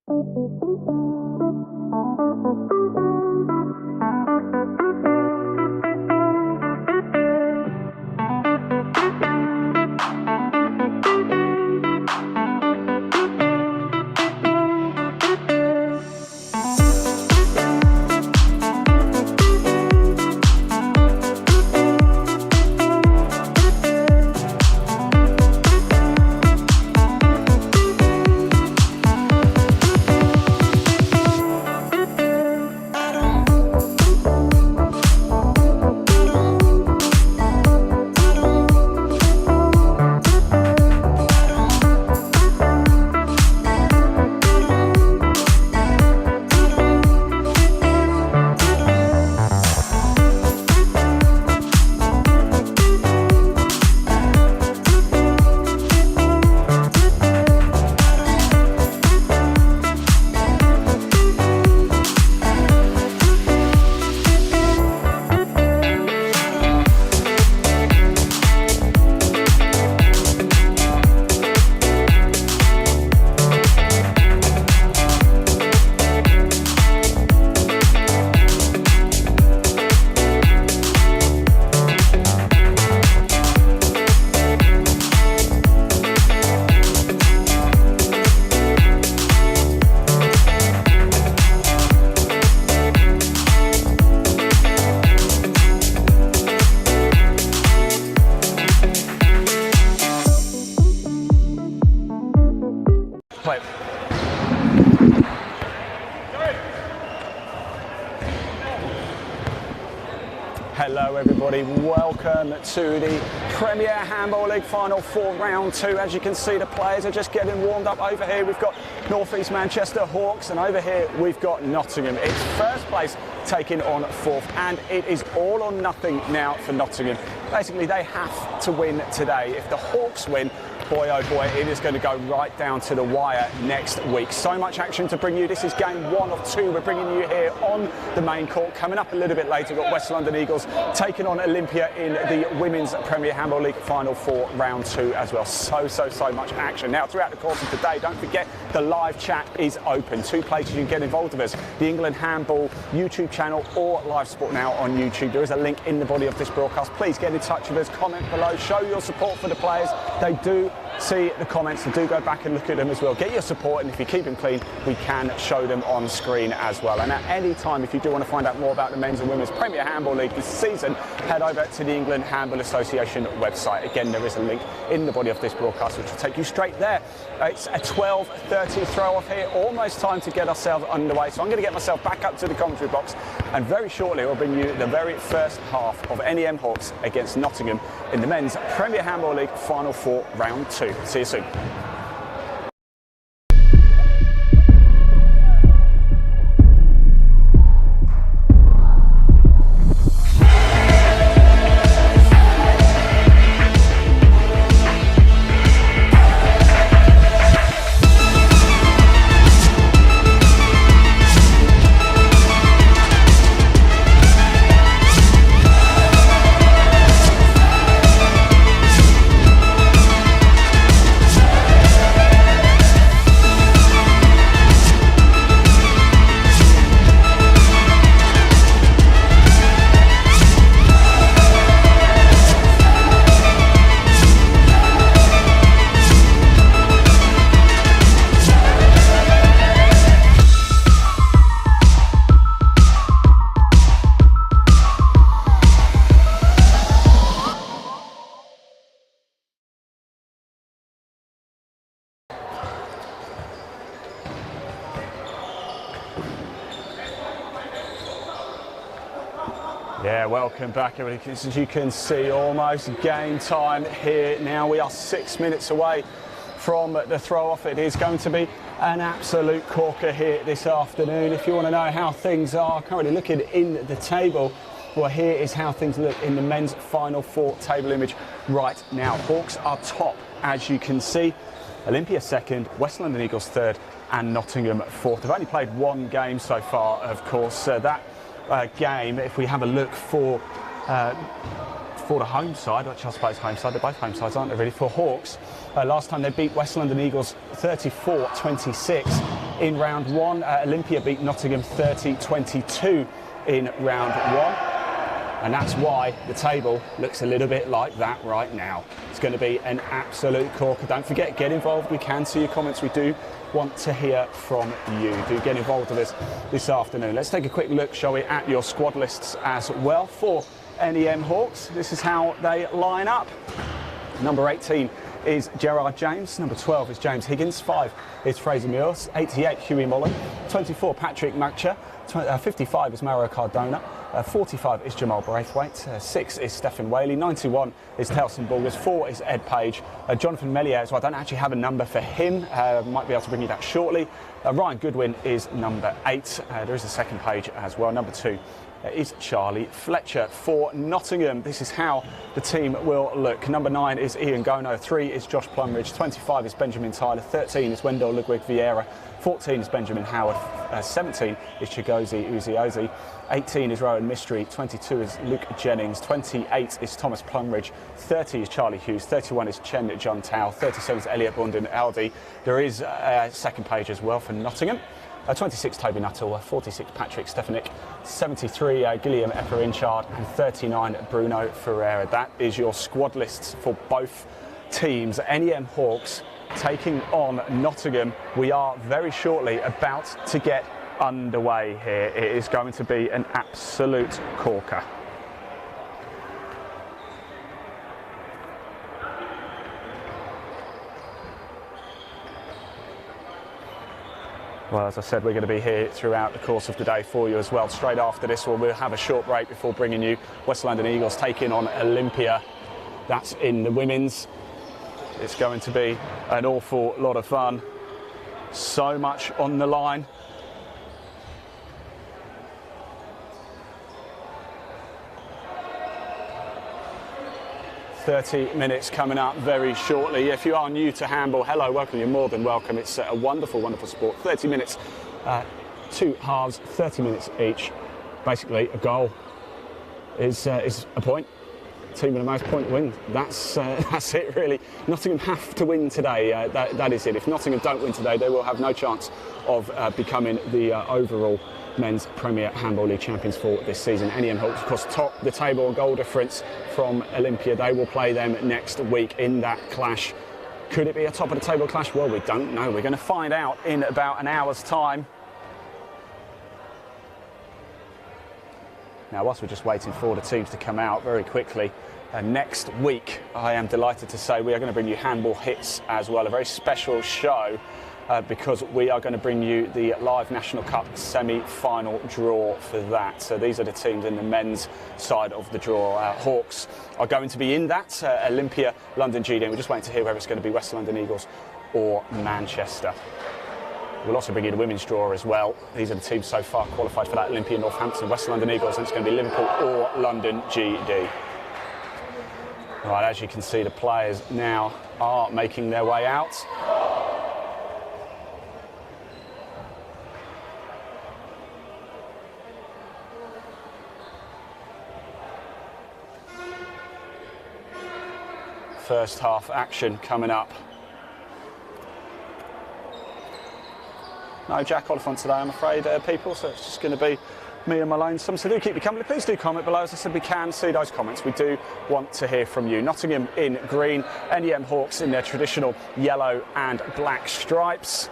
Play. Hello everybody, welcome to the Premier Handball League Final 4 Round 2. As you can see, the players are just getting warmed up. Over here we've got North East Manchester Hawks, and over here we've got Nottingham. It's first place taking on fourth, and it is all or nothing now for Nottingham. Basically they have to win today. If the Hawks win, boy oh boy, it is going to go right down to the wire next week. So much action to bring you. This is game 1 of 2. We're bringing you here on the main court. Coming up a little bit later, we've got West London Eagles taking on Olympia in the Women's Premier Handball League Final 4 Round 2 as well. So much action. Now, throughout the course of today, don't forget the live chat is open. 2 places you can get involved with us. The England Handball YouTube channel or Live Sport Now on YouTube. There is a link in the body of this broadcast. Please get in touch with us, comment below, show your support for the players. They do see the comments, and do go back and look at them as well. Get your support, and if you keep them clean, we can show them on screen as well. And at any time, if you do want to find out more about the Men's and Women's Premier Handball League this season, head over to the England Handball Association website. Again, there is a link in the body of this broadcast which will take you straight there. It's a 12:30 throw off here, almost time to get ourselves underway. So I'm going to get myself back up to the commentary box, and very shortly we'll bring you the very first half of NEM Hawks against Nottingham in the Men's Premier Handball League Final 4 Round 2. See you soon. Yeah, welcome back everybody. As you can see, almost game time here now. We are 6 minutes away from the throw-off. It is going to be an absolute corker here this afternoon. If you want to know how things are currently looking in the table, well, here is how things look in the men's Final 4 table image right now. Hawks are top, as you can see. Olympia second, West London Eagles third, and Nottingham fourth. They've only played 1 game so far, of course. That game, if we have a look for the home side, which I suppose home side, they're both home sides, aren't they really, for Hawks. Last time they beat West London Eagles 34-26. in round one. Olympia beat Nottingham 30-22 in round one. And that's why the table looks a little bit like that right now. It's going to be an absolute corker. Don't forget, get involved. We can see your comments. We do want to hear from you. Do get involved with us this afternoon. Let's take a quick look, shall we, at your squad lists as well for NEM Hawks. This is how they line up. Number 18 is Gerard James. Number 12 is James Higgins. 5 is Fraser Muirs. 88, Hughie Mullen. 24, Patrick Mukcha. 55 is Mauro Cardona. 45 is Jamal Braithwaite. 6 is Stephen Whaley. 91 is Telson Bulgars. 4 is Ed Page. Jonathan Mellier as well. I don't actually have a number for him. Might be able to bring you that shortly. Ryan Goodwin is number 8. There is a second page as well. Number 2 is Charlie Fletcher for Nottingham. This is how the team will look. Number 9 is Ian Gono. 3 is Josh Plumridge. 25 is Benjamin Tyler. 13 is Wendell Ludwig Vieira. 14 is Benjamin Howard. 17 is Chigozie Uziozi. 18 is Rowan Mystery. 22 is Luke Jennings. 28 is Thomas Plumridge. 30 is Charlie Hughes. 31 is Chen John Tao. 37 is Elliot Bunden Aldi. There is a second page as well for Nottingham. 26 Toby Nuttall, 46 Patrick Stefanik, 73 Guillaume Eperinchard, and 39 Bruno Ferreira. That is your squad lists for both teams. NEM Hawks taking on Nottingham. We are very shortly about to get underway here. It is going to be an absolute corker. Well, as I said, we're going to be here throughout the course of the day for you as well. Straight after this one, we'll have a short break before bringing you West London Eagles taking on Olympia. That's in the women's. It's going to be an awful lot of fun. So much on the line. "30 minutes coming up very shortly. If you are new to handball, hello, welcome. You're more than welcome. It's a wonderful, wonderful sport. 30 minutes, 2 halves, 30 minutes each. Basically, a goal is a point. Team with the most point wins. That's it, really. Nottingham have to win today. That is it. If Nottingham don't win today, they will have no chance of becoming the overall Men's Premier Handball League champions for this season. NEM Hawks, of course, top the table on goal difference from Olympia. They will play them next week in that clash. Could it be a top of the table clash? Well, we don't know. We're going to find out in about an hour's time. Now, whilst we're just waiting for the teams to come out very quickly, next week, I am delighted to say we are going to bring you Handball Hits as well, a very special show. Because we are going to bring you the Live National Cup semi-final draw for that. So these are the teams in the men's side of the draw. Hawks are going to be in that. Olympia, London GD. We're just waiting to hear whether it's going to be West London Eagles or Manchester. We'll also bring you the women's draw as well. These are the teams so far qualified for that: Olympia, Northampton, West London Eagles, and it's going to be Liverpool or London GD. Right, as you can see, the players now are making their way out. First half action coming up. No Jack Oliphant today, I'm afraid, people, so it's just going to be me and my lonesome. So do keep your company. Please do comment below. As I said, we can see those comments. We do want to hear from you. Nottingham in green, NEM Hawks in their traditional yellow and black stripes.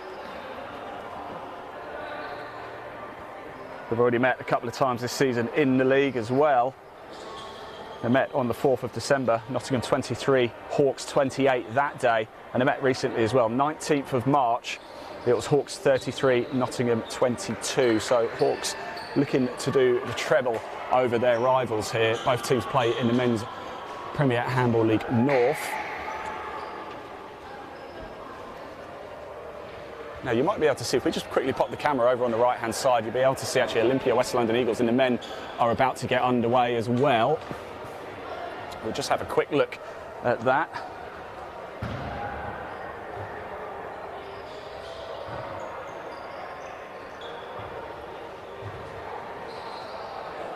We've already met a couple of times this season in the league as well. They met on the 4th of December, Nottingham 23, Hawks 28 that day. And they met recently as well, 19th of March. It was Hawks 33, Nottingham 22. So Hawks looking to do the treble over their rivals here. Both teams play in the Men's Premier Handball League North. Now you might be able to see, if we just quickly pop the camera over on the right hand side, you'll be able to see actually Olympia, West London Eagles and the men are about to get underway as well. We'll just have a quick look at that.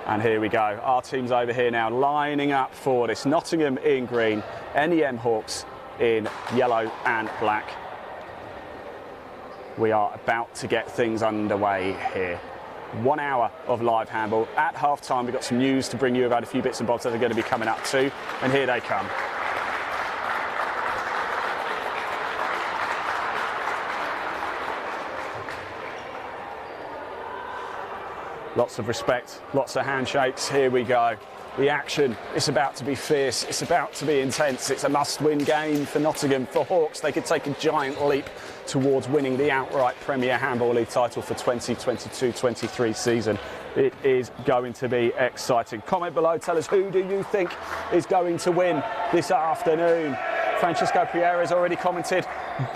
And here we go. Our team's over here now lining up for this. Nottingham in green, NEM Hawks in yellow and black. we are about to get things underway here. 1 hour of live handball. At half time, we've got some news to bring you about a few bits and bobs that are going to be coming up too, and here they come. Lots of respect, lots of handshakes. Here we go. The action is about to be fierce, it's about to be intense. It's a must-win game for Nottingham. For Hawks, they could take a giant leap towards winning the outright Premier Handball League title for 2022-23 season. It is going to be exciting. Comment below, tell us, who do you think is going to win this afternoon? Francisco Pierre has already commented,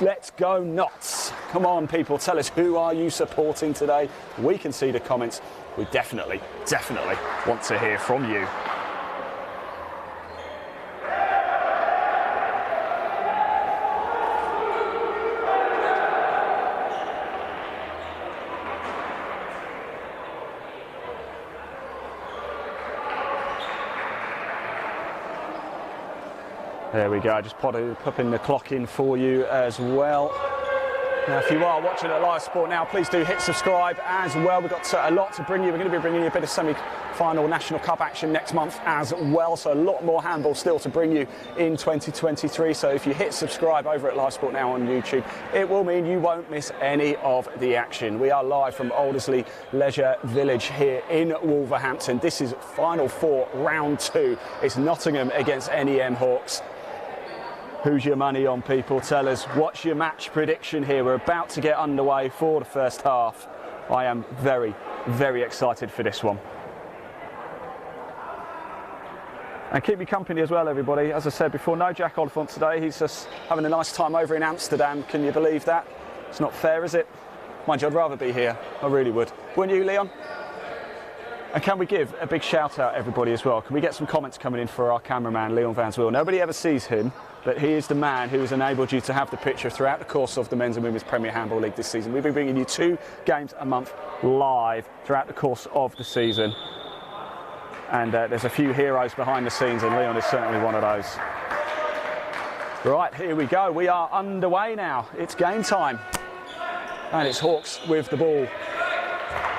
let's go Knots. Come on people, tell us, who are you supporting today? We can see the comments. We definitely want to hear from you. There we go, just popping the clock in for you as well. Now, if you are watching at Live Sport now, please do hit subscribe as well. We've got a lot to bring you. We're going to be bringing you a bit of semi-final National Cup action next month as well. So a lot more handball still to bring you in 2023. So if you hit subscribe over at Live Sport now on YouTube, it will mean you won't miss any of the action. We are live from Aldersley Leisure Village here in Wolverhampton. This is Final Four, Round 2. It's Nottingham against NEM Hawks. Who's your money on, people? Tell us. What's your match prediction here? We're about to get underway for the first half. I am very excited for this one. And keep me company as well, everybody. As I said before, no Jack Oliphant today. He's just having a nice time over in Amsterdam. Can you believe that? It's not fair, is it? Mind you, I'd rather be here. I really would. Wouldn't you, Leon? And can we give a big shout out, everybody, as well? Can we get some comments coming in for our cameraman, Leon Van Zwil? Nobody ever sees him, but he is the man who has enabled you to have the picture throughout the course of the Men's and Women's Premier Handball League this season. We've been bringing you 2 games a month live throughout the course of the season. And there's a few heroes behind the scenes, and Leon is certainly one of those. Right, here we go. We are underway now. It's game time. And it's Hawks with the ball.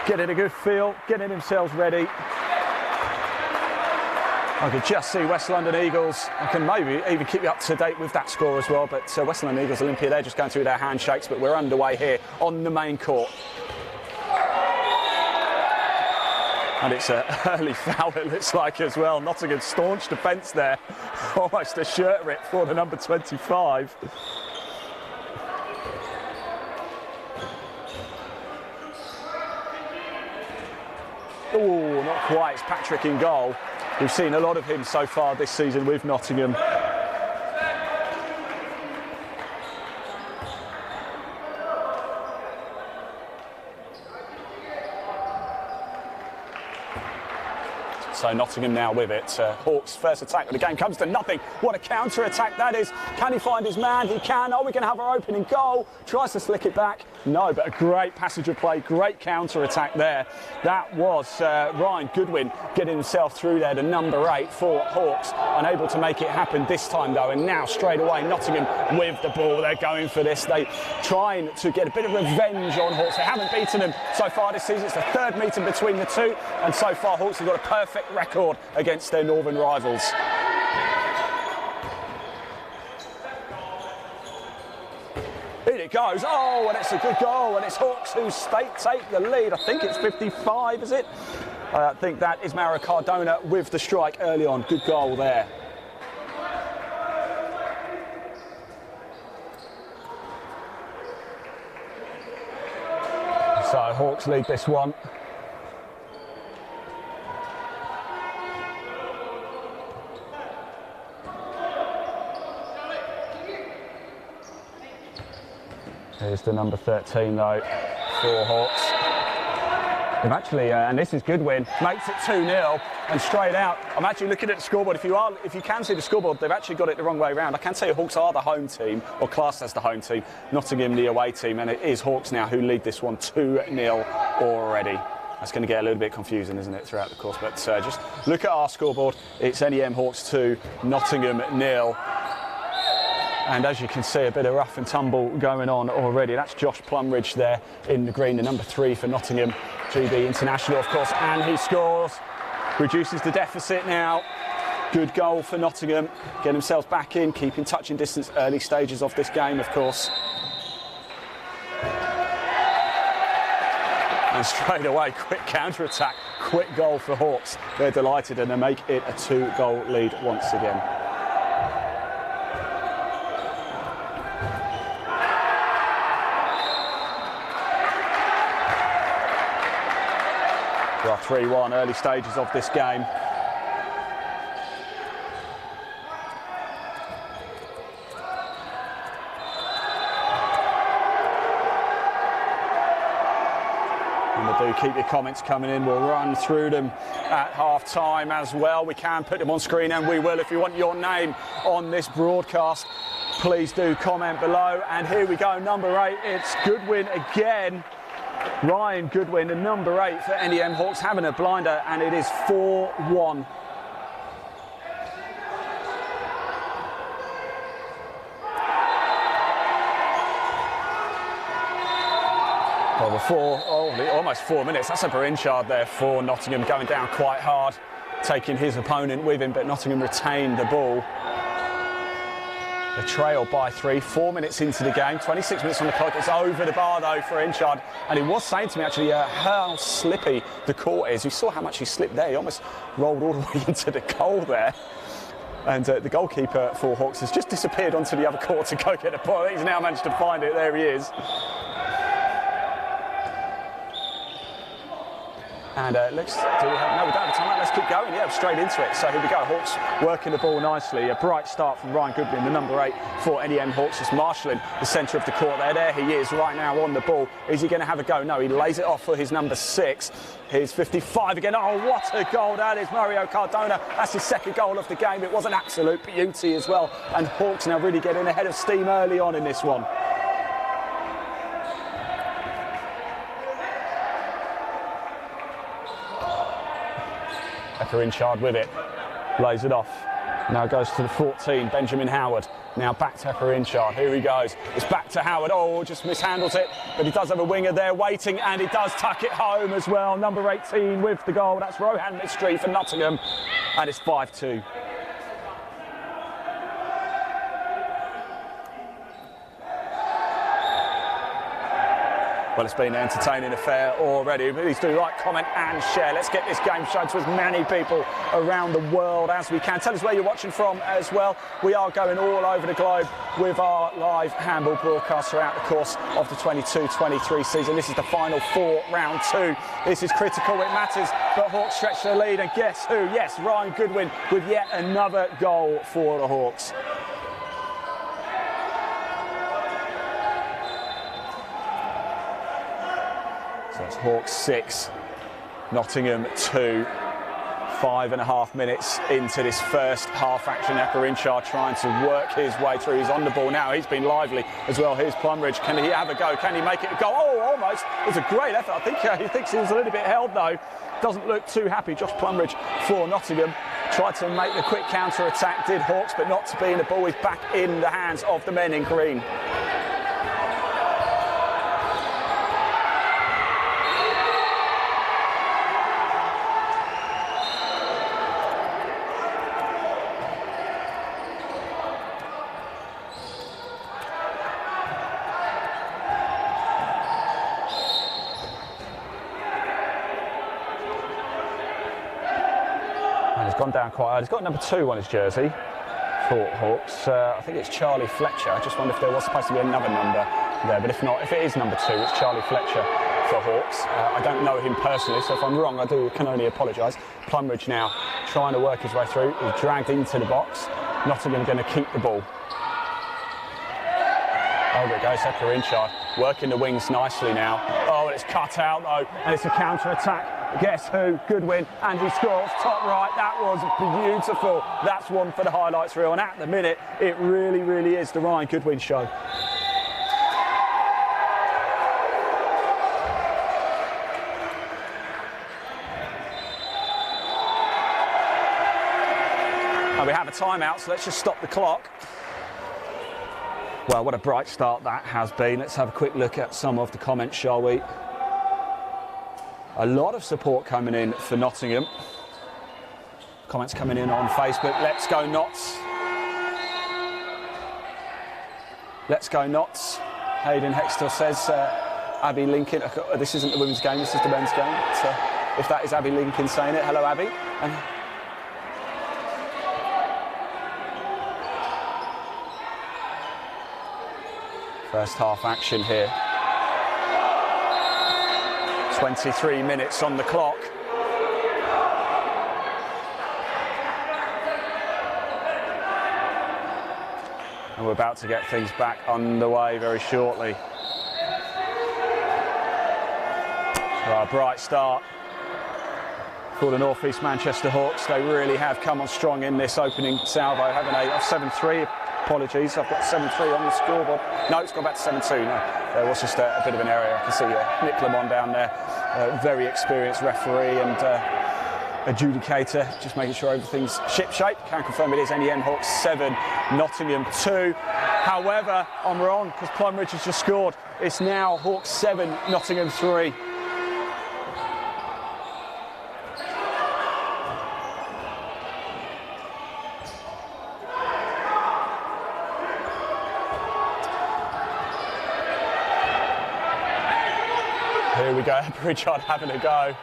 Getting a good feel, getting themselves ready. I could just see West London Eagles. I can maybe even keep you up to date with that score as well. But West London Eagles Olympia, they're just going through their handshakes. But we're underway here on the main court. And it's an early foul, it looks like, as well. Nottingham's staunch defence there. Almost a shirt rip for the number 25. Oh, not quite. It's Patrick in goal. We've seen a lot of him so far this season with Nottingham. So Nottingham now with it. Hawks' first attack of the game comes to nothing. What a counter-attack that is. Can he find his man? He can. Oh, we can have our opening goal. Tries to slick it back. No, but a great passage of play. Great counter-attack there. That was Ryan Goodwin getting himself through there, the number 8 for Hawks. Unable to make it happen this time, though. And now, straight away, Nottingham with the ball. They're going for this. They trying to get a bit of revenge on Hawks. They haven't beaten them so far this season. It's the 3rd meeting between the two. And so far, Hawks have got a perfect record against their northern rivals. In it goes. Oh, and it's a good goal. And it's Hawks who take the lead. I think it's 55, is it? I think that is Mara Cardona with the strike early on. Good goal there. So Hawks lead this one. Here's the number 13 though for Hawks. They've actually, and this is Goodwin, makes it 2-0 and straight out. I'm actually looking at the scoreboard. If you can see the scoreboard, they've actually got it the wrong way around. I can say Hawks are the home team, or classed as the home team, Nottingham the away team, and it is Hawks now who lead this one 2-0 already. That's going to get a little bit confusing, isn't it, throughout the course? But just look at our scoreboard. It's NEM Hawks 2, Nottingham 0. And as you can see, a bit of rough and tumble going on already. That's Josh Plumridge there in the green, the number 3 for Nottingham, GB international, of course, and he scores. Reduces the deficit now. Good goal for Nottingham. Get themselves back in, keeping touching distance early stages of this game, of course. And straight away, quick counter-attack, quick goal for Hawks. They're delighted and they make it a 2-goal lead once again. We are 3-1 early stages of this game. Do keep your comments coming in. We'll run through them at half time as well. We can put them on screen, and we will. If you want your name on this broadcast, please do comment below. And here we go, number 8. It's Goodwin again. Ryan Goodwin, the number 8 for NEM Hawks, having a blinder, and it is 4-1. Well, before almost 4 minutes, that's a Berinchard there for Nottingham, going down quite hard, taking his opponent with him, but Nottingham retained the ball. The trail by 3, 4 minutes into the game, 26 minutes on the clock. It's over the bar though for Inchard, and he was saying to me actually how slippy the court is. You saw how much he slipped there. He almost rolled all the way into the goal there. And the goalkeeper for Hawks has just disappeared onto the other court to go get the ball. He's now managed to find it. There he is. And no, we don't have time. Let's keep going. Yeah, straight into it. So here we go. Hawks working the ball nicely. A bright start from Ryan Goodwin, the number 8 for NEM Hawks, just marshalling the centre of the court there. There he is right now on the ball. Is he going to have a go? No, he lays it off for his number 6. Here's 55 again. Oh, what a goal that is, Mario Cardona. That's his second goal of the game. It was an absolute beauty as well. And Hawks now really getting ahead of steam early on in this one. Inchard with it, lays it off. Now goes to the 14, Benjamin Howard. Now back to Inchard. Here he goes. It's back to Howard. Oh, just mishandles it. But he does have a winger there waiting, and he does tuck it home as well. Number 18 with the goal. That's Rohan Mistry for Nottingham. And it's 5-2. Well, it's been an entertaining affair already. Please do like, comment and share. Let's get this game shown to as many people around the world as we can. Tell us where you're watching from as well. We are going all over the globe with our live handball broadcast throughout the course of the 22-23 season. This is the final 4, round 2. This is critical, it matters, but Hawks stretch their lead, and guess who? Yes, Ryan Goodwin with yet another goal for the Hawks. So it's Hawks 6, Nottingham 2. 5.5 minutes into this first half action. Berinchard trying to work his way through. He's on the ball now. He's been lively as well. Here's Plumridge. Can he have a go? Can he make it a goal? Oh, almost. It was a great effort. I think he thinks he was a little bit held though. Doesn't look too happy. Josh Plumridge for Nottingham. Tried to make the quick counter attack, did Hawks, but not to be in the ball. He's back in the hands of the men in green. Gone down quite hard. He's got number 2 on his jersey for Hawks. I think it's Charlie Fletcher. I just wonder if there was supposed to be another number there, but if not, if it is number 2, it's Charlie Fletcher for Hawks. I don't know him personally, so if I'm wrong, I can only apologise. Plumridge now trying to work his way through. He's dragged into the box. Nottingham going to keep the ball. Oh, there goes Berinchard, working the wings nicely now. Oh, and it's cut out though, and it's a counter attack. Guess who? Goodwin, and he scores top right. That was beautiful. That's one for the highlights reel, and at the minute, it really, really is the Ryan Goodwin show. And we have a timeout, so let's just stop the clock. Well, what a bright start that has been. Let's have a quick look at some of the comments, shall we? A lot of support coming in for Nottingham. Comments coming in on Facebook. Let's go Notts. Let's go Notts. Hayden Hextor says Abby Lincoln. This isn't the women's game, this is the men's game. So if that is Abby Lincoln saying it, hello Abby. First half action here. 23 minutes on the clock. And we're about to get things back underway very shortly. Well, a bright start for the North East Manchester Hawks. They really have come on strong in this opening salvo, haven't they? 7-3. Apologies, I've got 7-3 on the scoreboard. No, it's gone back to 7-2. No, there was just a bit of an error. I can see Nick Lamont down there, very experienced referee and adjudicator, just making sure everything's ship-shape. Can confirm it is NEM Hawks 7, Nottingham 2. However, I'm wrong because Plumridge has just scored. It's now Hawks 7, Nottingham 3. Here we go, Pritchard having a go.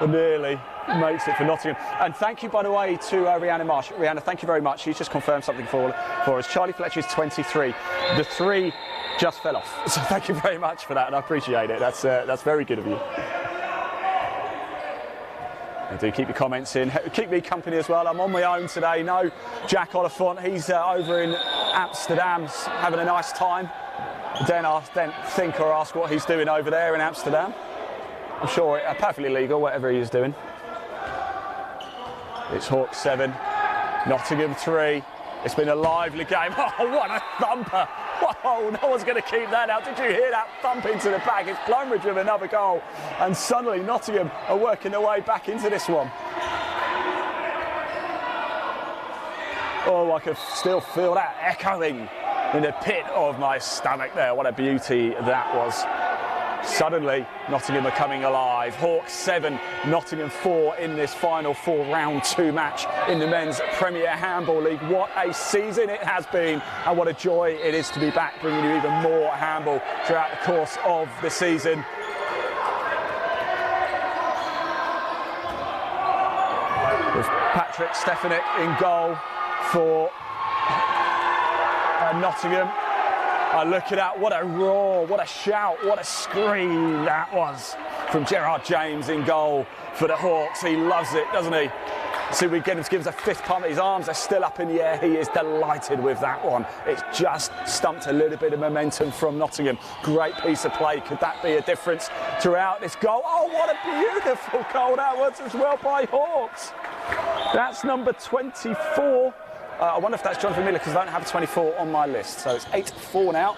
Nearly makes it for Nottingham. And thank you, by the way, to Rhiannon Marsh. Rhiannon, thank you very much. She's just confirmed something for us. Charlie Fletcher is 23. The 3 just fell off. So thank you very much for that, and I appreciate it. That's very good of you. And do keep your comments in. Keep me company as well. I'm on my own today. No Jack Oliphant. He's over in Amsterdam having a nice time. Don't think or ask what he's doing over there in Amsterdam. I'm sure it's perfectly legal, whatever he is doing. It's Hawks 7, Nottingham 3. It's been a lively game. Oh, what a thumper. Whoa, no one's going to keep that out. Did you hear that thump into the back? It's Plumridge with another goal. And suddenly Nottingham are working their way back into this one. Oh, I could still feel that echoing in the pit of my stomach there. What a beauty that was. Suddenly, Nottingham are coming alive. Hawks 7, Nottingham 4 in this final 4 round 2 match in the Men's Premier Handball League. What a season it has been, and what a joy it is to be back, bringing you even more handball throughout the course of the season. With Patrick Stefanik in goal for Nottingham. Look at that, what a roar, what a shout, what a scream that was from Gerard James in goal for the Hawks. He loves it, doesn't he? See, we get him to give us a fifth pump. His arms are still up in the air. He is delighted with that one. It's just stumped a little bit of momentum from Nottingham. Great piece of play. Could that be a difference throughout this goal? Oh, what a beautiful goal that was as well by Hawks. That's number 24. I wonder if that's Jonathan Miller, because I don't have a 24 on my list. So it's 8-4 now.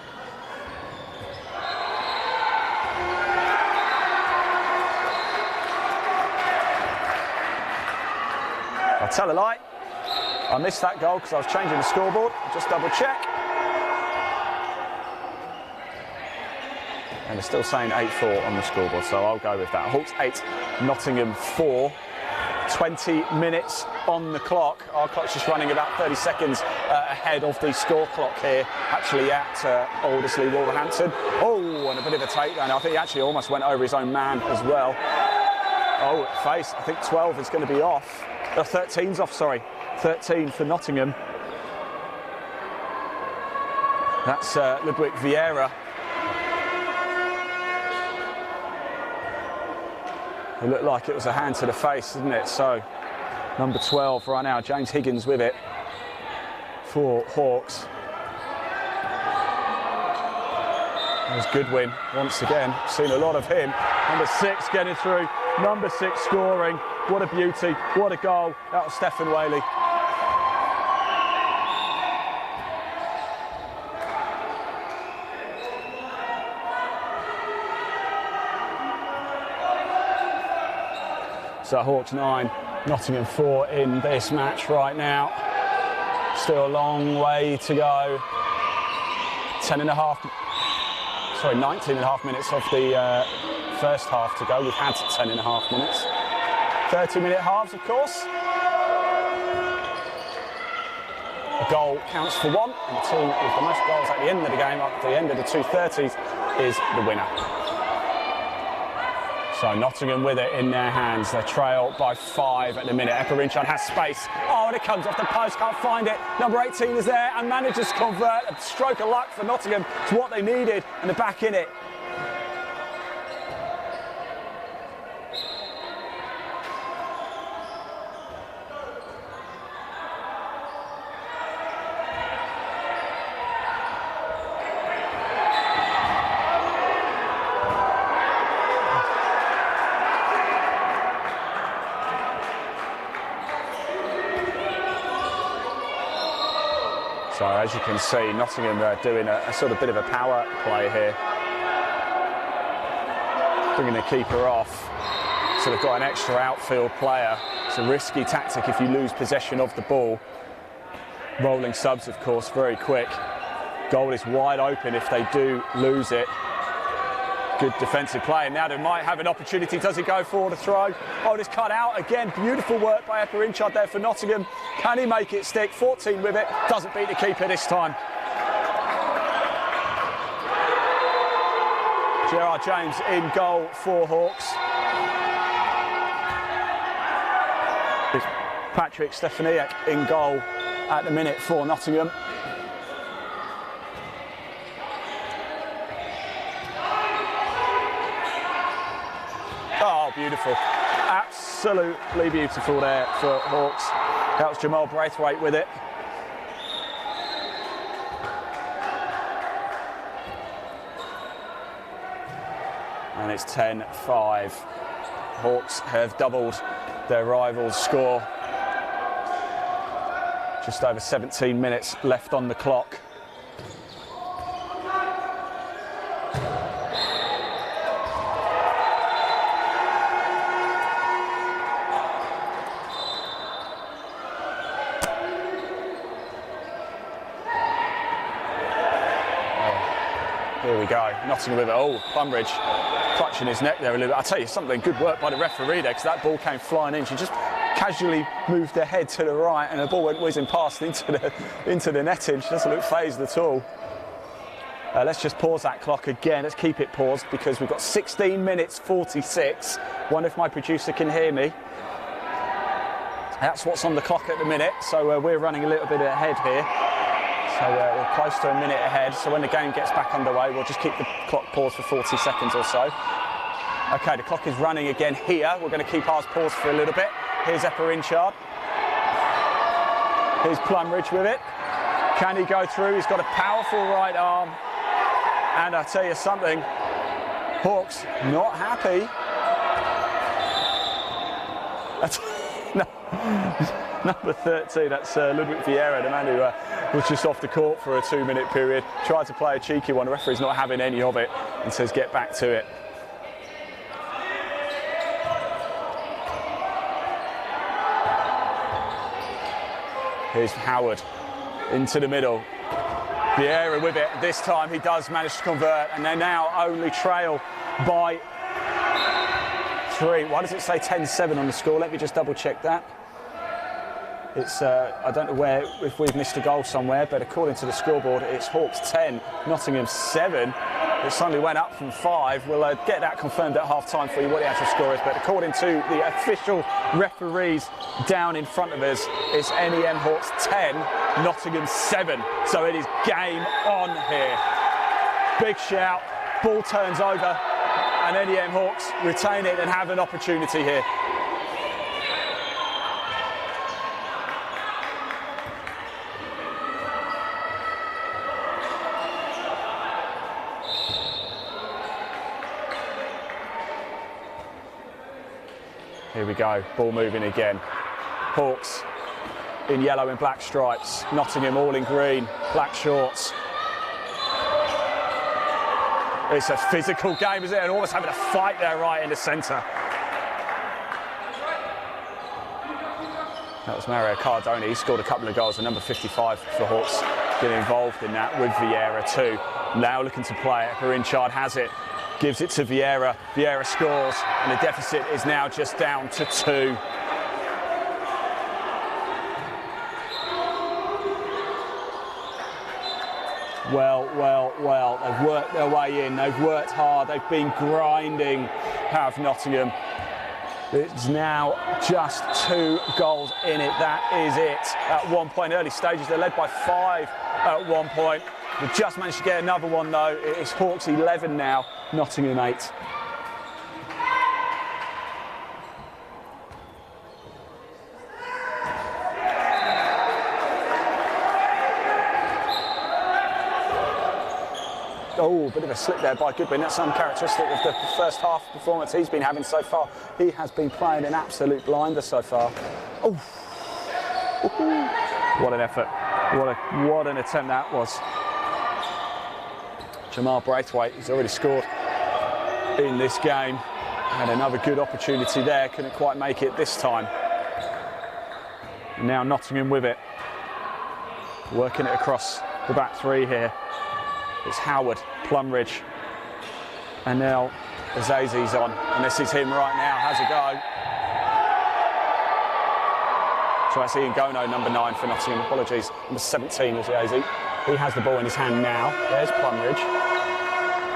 I'll tell a lie. I missed that goal because I was changing the scoreboard. Just double check. And they're still saying 8-4 on the scoreboard, so I'll go with that. Hawks 8, Nottingham 4. 20 minutes on the clock. Our clock's just running about 30 seconds ahead of the score clock here, actually at Aldersley Wolverhampton. Oh, and a bit of a takedown. I think he actually almost went over his own man as well. Oh, face. I think 12 is going to be off. 13's off, sorry. 13 for Nottingham. That's Ludwig Vieira. It looked like it was a hand to the face, didn't it? So, number 12 right now, James Higgins with it for Hawks. There's Goodwin once again. Seen a lot of him. Number 6 getting through. Number 6 scoring. What a beauty. What a goal. That was Stephen Whaley. So Hawks 9, Nottingham 4 in this match right now. Still a long way to go 19 and a half minutes of the first half to go. We've had 10 and a half minutes. 30-minute halves, of course. A goal counts for one, and the team with the most goals at the end of the game, up to the end of the 2:30s, is the winner. So Nottingham with it in their hands. They trail by 5 at the minute. Epperinchard has space. Oh, and it comes off the post, can't find it. Number 18 is there and manages to convert. A stroke of luck for Nottingham. It's what they needed, and they're back in it. So as you can see, Nottingham are doing a sort of bit of a power play here. Bringing the keeper off. So they've got an extra outfield player. It's a risky tactic if you lose possession of the ball. Rolling subs, of course, very quick. Goal is wide open if they do lose it. Good defensive play, and now they might have an opportunity. Does he go for the throw? Oh, it's cut out again. Beautiful work by Epperinchard there for Nottingham. Can he make it stick? 14 with it. Doesn't beat the keeper this time. Gerard James in goal for Hawks. It's Patrick Stefaniak in goal at the minute for Nottingham. Oh, beautiful. Absolutely beautiful there for Hawks. That was Jamal Braithwaite with it. And it's 10-5. Hawks have doubled their rivals' score. Just over 17 minutes left on the clock. Here we go, Nottingham with it. Oh, Plumridge clutching his neck there a little bit. I'll tell you something, good work by the referee there, because that ball came flying in. She just casually moved her head to the right and the ball went whizzing past into the netting. She doesn't look phased at all. Let's just pause that clock again. Let's keep it paused because we've got 16 minutes 46. Wonder if my producer can hear me. That's what's on the clock at the minute, so we're running a little bit ahead here. So we're close to a minute ahead, so when the game gets back underway, we'll just keep the clock paused for 40 seconds or so. OK, the clock is running again here. We're going to keep ours paused for a little bit. Here's Epperinchard. Here's Plumridge with it. Can he go through? He's got a powerful right arm. And I'll tell you something, Hawks not happy. That's number 13, that's Ludwig Vieira, the man who was just off the court for a 2-minute period. Tried to play a cheeky one, the referee's not having any of it and says get back to it. Here's Howard into the middle. Vieira with it. This time he does manage to convert, and they now only trail by 3. Why does it say 10-7 on the score? Let me just double check that. It's I don't know if we've missed a goal somewhere, but according to the scoreboard, it's Hawks 10, Nottingham 7. It suddenly went up from 5. We'll get that confirmed at half-time for you, what the actual score is. But according to the official referees down in front of us, it's NEM Hawks 10, Nottingham 7. So it is game on here. Big shout, ball turns over, and NEM Hawks retain it and have an opportunity here. Here we go, ball moving again. Hawks in yellow and black stripes. Nottingham all in green, black shorts. It's a physical game, isn't it? And almost having a fight there right in the centre. That was Mario Cardone. He scored a couple of goals, the number 55 for Hawks. get involved in that with Vieira too. Now looking to play it. Harinchard has it, gives it to Vieira. Vieira scores, and the deficit is now just down to 2. Well, they've worked their way in, they've worked hard, they've been grinding, have Nottingham. It's now just 2 goals in it, that is it. At one point, early stages, they're led by 5 at one point. They've just managed to get another one though. It's Hawks 11 now, Nottingham 8. Oh, a bit of a slip there by Goodwin. That's uncharacteristic of the first half performance he's been having so far. He has been playing an absolute blinder so far. Oh, what an effort. What an attempt that was. Jamal Braithwaite, who's already scored in this game, had another good opportunity there. Couldn't quite make it this time. Now Nottingham with it. Working it across the back 3 here. It's Howard, Plumridge, and now Azazi's on, and this is him right now. Has a go. So that's Ian Gono, number 9 for Nottingham. Apologies, number 17 was Azazi. He has the ball in his hand now. There's Plumridge.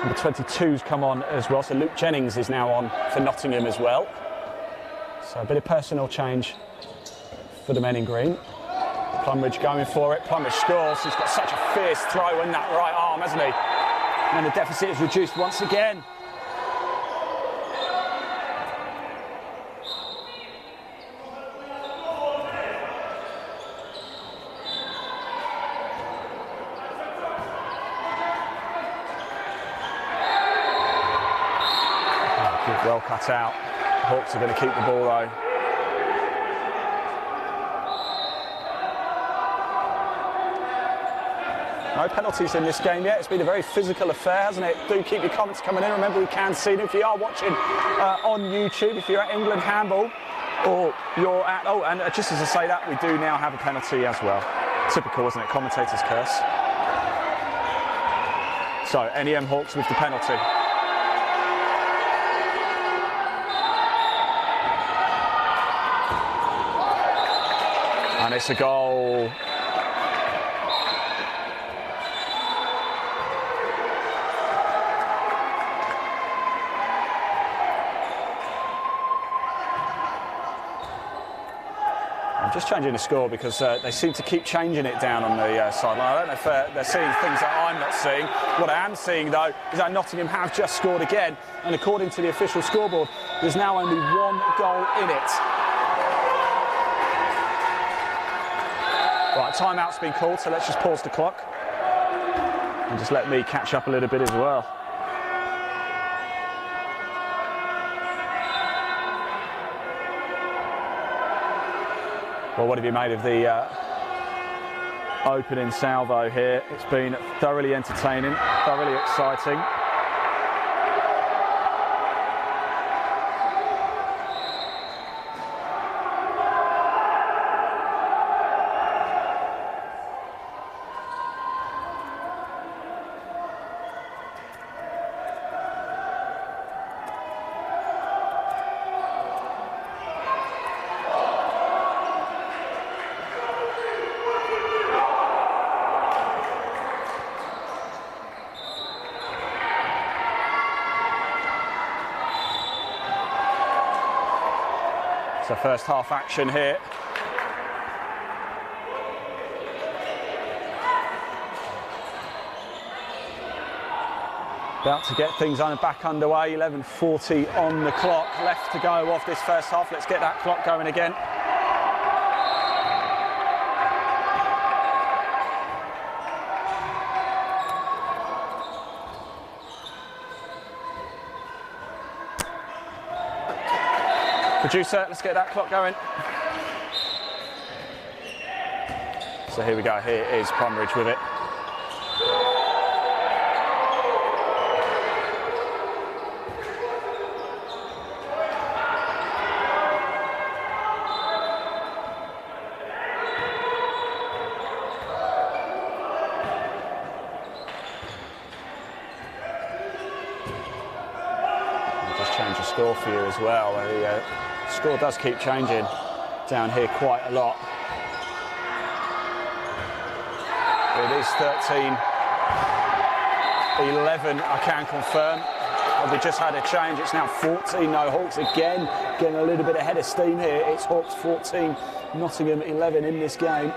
Number 22's come on as well. So Luke Jennings is now on for Nottingham as well. So a bit of personnel change for the men in green. Plumridge going for it. Plumridge scores. He's got such a fierce throw in that right arm, hasn't he? And the deficit is reduced once again. Oh, well cut out. Hawks are going to keep the ball though. No penalties in this game yet. It's been a very physical affair, hasn't it? Do keep your comments coming in. Remember, we can see them if you are watching on YouTube, if you're at England Handball, or you're at... Oh, and just as I say that, we do now have a penalty as well. Typical, isn't it? Commentator's curse. So, NEM Hawks with the penalty. And it's a goal. I'm just changing the score because they seem to keep changing it down on the sideline. I don't know if they're seeing things that I'm not seeing. What I am seeing, though, is that Nottingham have just scored again. And according to the official scoreboard, there's now only 1 goal in it. Right, timeout's been called, so let's just pause the clock. And just let me catch up a little bit as well. Well, what have you made of the opening salvo here? It's been thoroughly entertaining, thoroughly exciting. So first half action here. About to get things back underway. 11:40 on the clock, left to go off this first half. Let's get that clock going again. Producer, let's get that clock going. So here we go, here is Plumridge with it. score for you as well. The score does keep changing down here quite a lot. It is 13-11, I can confirm. And we just had a change, it's now 14, no Hawks again, getting a little bit ahead of steam here. It's Hawks 14, Nottingham 11 in this game.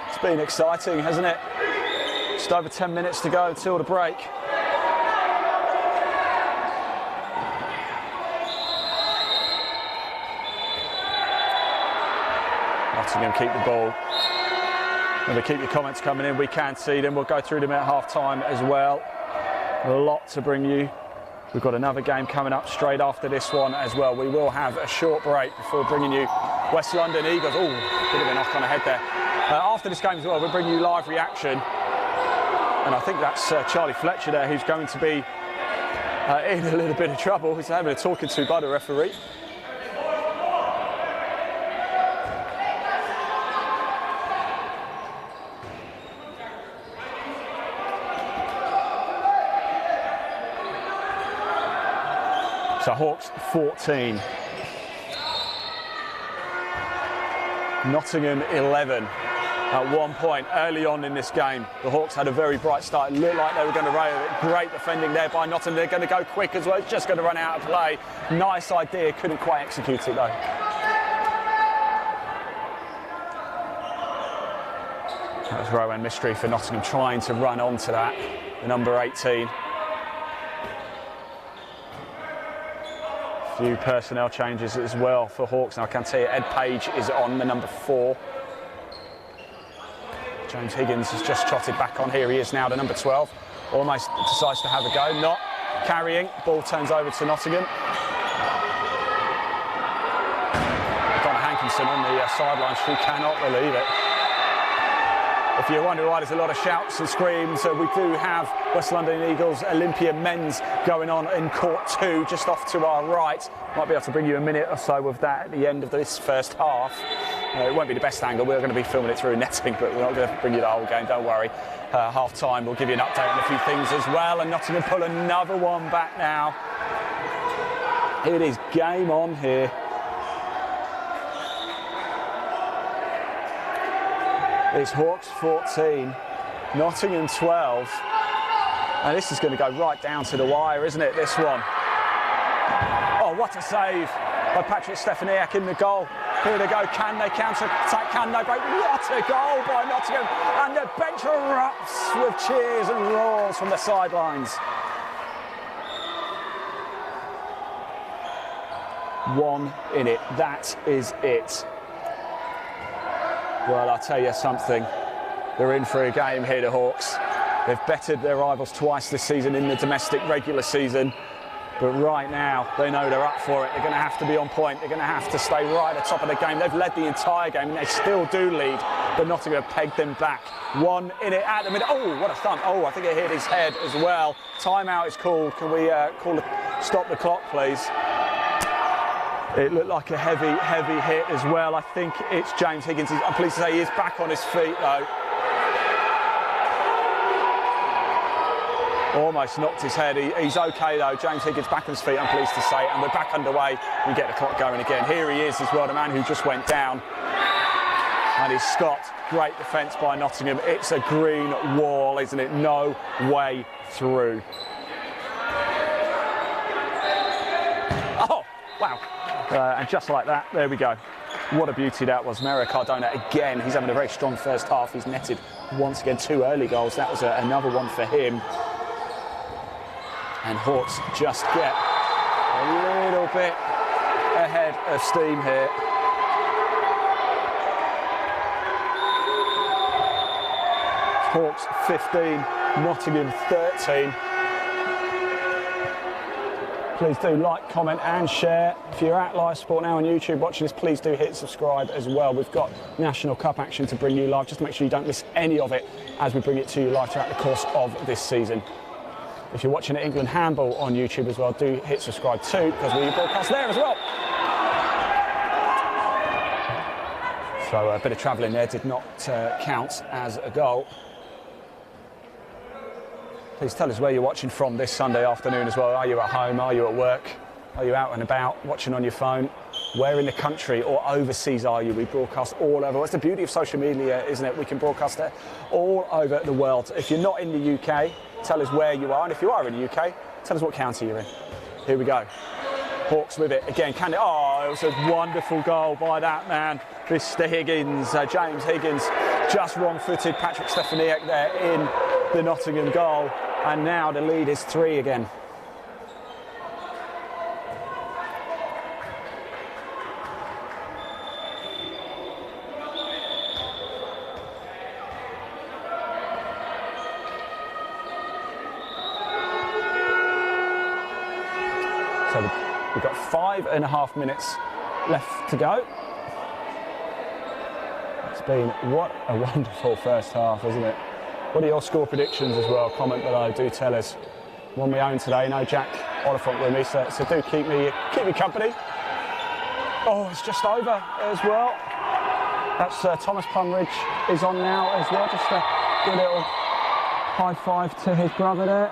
It's been exciting, hasn't it? Just over 10 minutes to go until the break. Nottingham keep the ball. Remember, keep your comments coming in. We can see them. We'll go through them at half-time as well. A lot to bring you. We've got another game coming up straight after this one as well. We will have a short break before bringing you West London Eagles. Oh, bit of a knock on the head there. After this game as well, we'll bring you live reaction. And I think that's Charlie Fletcher there, who's going to be in a little bit of trouble. He's having a talking to by the referee. So Hawks 14, Nottingham 11. At one point early on in this game, the Hawks had a very bright start. It looked like they were going to rail it. Great defending there by Nottingham. They're going to go quick as well. It's just going to run out of play. Nice idea, couldn't quite execute it though. That was Rowan Mystery for Nottingham trying to run onto that. The number 18. Few personnel changes as well for Hawks. Now I can tell you Ed Page is on the number 4. James Higgins has just trotted back on. Here he is now, the number 12. Almost decides to have a go. Not carrying. Ball turns over to Nottingham. Donna Hankinson on the sideline. She cannot believe it. If you're wondering why there's a lot of shouts and screams, we do have West London Eagles Olympia men's going on in court 2, just off to our right. Might be able to bring you a minute or so of that at the end of this first half. It won't be the best angle. We're going to be filming it through netting, but we're not going to bring you the whole game, don't worry. Half-time, we'll give you an update on a few things as well. And Nottingham pull another one back now. It is game on here. It's Hawks 14, Nottingham 12. And this is going to go right down to the wire, isn't it, this one? Oh, what a save by Patrick Stefaniak in the goal. Here they go, can they counter-attack, can they break? What a goal by Nottingham. And the bench erupts with cheers and roars from the sidelines. One in it, that is it. Well, I'll tell you something, they're in for a game here, the Hawks. They've bettered their rivals twice this season in the domestic regular season. But right now, they know they're up for it. They're going to have to be on point. They're going to have to stay right at the top of the game. They've led the entire game, and they still do lead. But Nottingham have pegged them back. One in it at the minute. Oh, what a thump. Oh, I think it hit his head as well. Timeout is called. Can we stop the clock, please? It looked like a heavy hit as well. I think it's James Higgins. I'm pleased to say he is back on his feet, though. Almost knocked his head. He's okay though. James Higgins back on his feet, I'm pleased to say, and we're back underway. We get the clock going again. Here he is as well, the man who just went down. And he's stopped. Great defence by Nottingham. It's a green wall, isn't it? No way through. Oh, wow. And just like that, there we go. What a beauty that was. Mario Cardona again. He's having a very strong first half. He's netted once again 2 early goals. That was another one for him. And Hawks just get a little bit ahead of steam here. Hawks 15, Nottingham 13. Please do like, comment and share. If you're at Live Sport Now on YouTube watching this, please do hit subscribe as well. We've got National Cup action to bring you live. Just make sure you don't miss any of it as we bring it to you live throughout the course of this season. If you're watching England Handball on YouTube as well, do hit subscribe too, because we broadcast there as well. So a bit of travelling there did not count as a goal. Please tell us where you're watching from this Sunday afternoon as well. Are you at home? Are you at work? Are you out and about watching on your phone? Where in the country or overseas are you? We broadcast all over. It's the beauty of social media, isn't it? We can broadcast it all over the world. If you're not in the UK, tell us where you are. And if you are in the UK, tell us what county you're in. Here we go. Hawks with it again. Oh, it was a wonderful goal by that man, Mr. Higgins. James Higgins, just wrong-footed. Patrick Stefaniak there in the Nottingham goal. And now the lead is 3 again. So we've got 5.5 minutes left to go. It's been what a wonderful first half, isn't it? What are your score predictions as well? Comment below, do tell us. One we own today, no Jack Oliphant with me, so do keep me company. Oh, it's just over as well. That's Thomas Plumridge is on now as well. Just a good little high five to his brother there.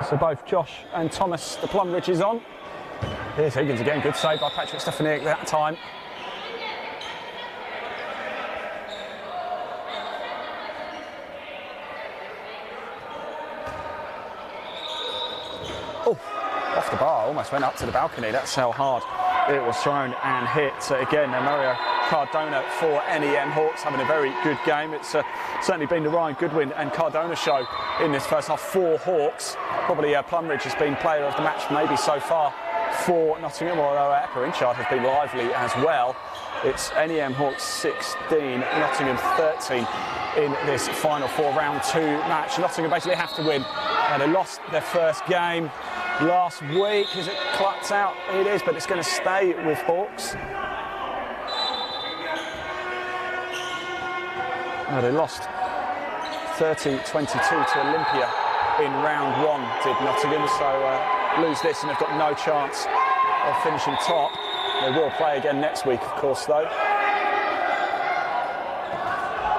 So both Josh and Thomas, the Plumridge is on. Here's Higgins again, good save by Patrick Stefaniak that time. Oh, off the bar, almost went up to the balcony. That's how hard it was thrown and hit. So again, Mario Cardona for NEM. Hawks having a very good game. It's certainly been the Ryan Goodwin and Cardona show in this first half for Hawks. Probably Plumridge has been player of the match maybe so far for Nottingham, although Epper Inchard has been lively as well. It's NEM Hawks 16, Nottingham 13 in this final 4 round 2 match. Nottingham basically have to win. They lost their first game last week. Is it clucked out? It is, but it's going to stay with Hawks. No, they lost 30-22 to Olympia in round 1, did Nottingham, so lose this and they've got no chance of finishing top. They will play again next week, of course, though.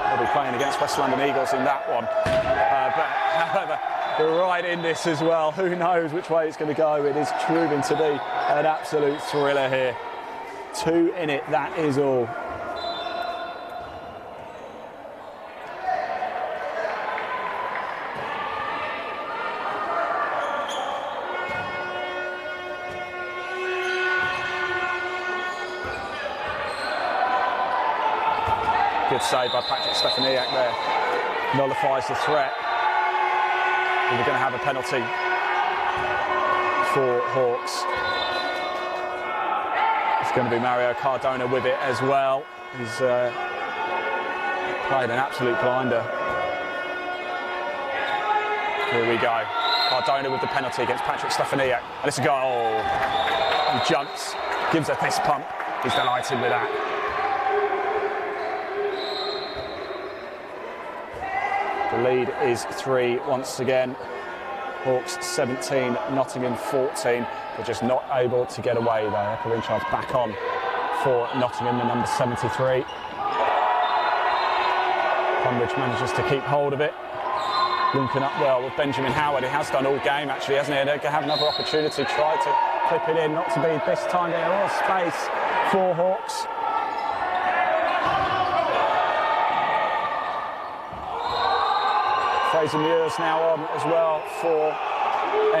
They'll be playing against West London Eagles in that one. But however, they're right in this as well. Who knows which way it's going to go? It is proving to be an absolute thriller here. 2 in it, that is all. Good save by Patrick Stefaniak there. Nullifies the threat. And we're going to have a penalty for Hawks. It's going to be Mario Cardona with it as well. He's played an absolute blinder. Here we go. Cardona with the penalty against Patrick Stefaniak. And it's a goal. He jumps, gives a fist pump. He's delighted with that. The lead is 3 once again. Hawks 17, Nottingham 14. They're just not able to get away though. Epper Inchard's back on for Nottingham, the number 73. Plumridge manages to keep hold of it. Linking up well with Benjamin Howard. He has done all game actually, hasn't he? They're going to have another opportunity. Try to clip it in, not to be this time. There was space for Hawks. Fraser Muir's now on as well for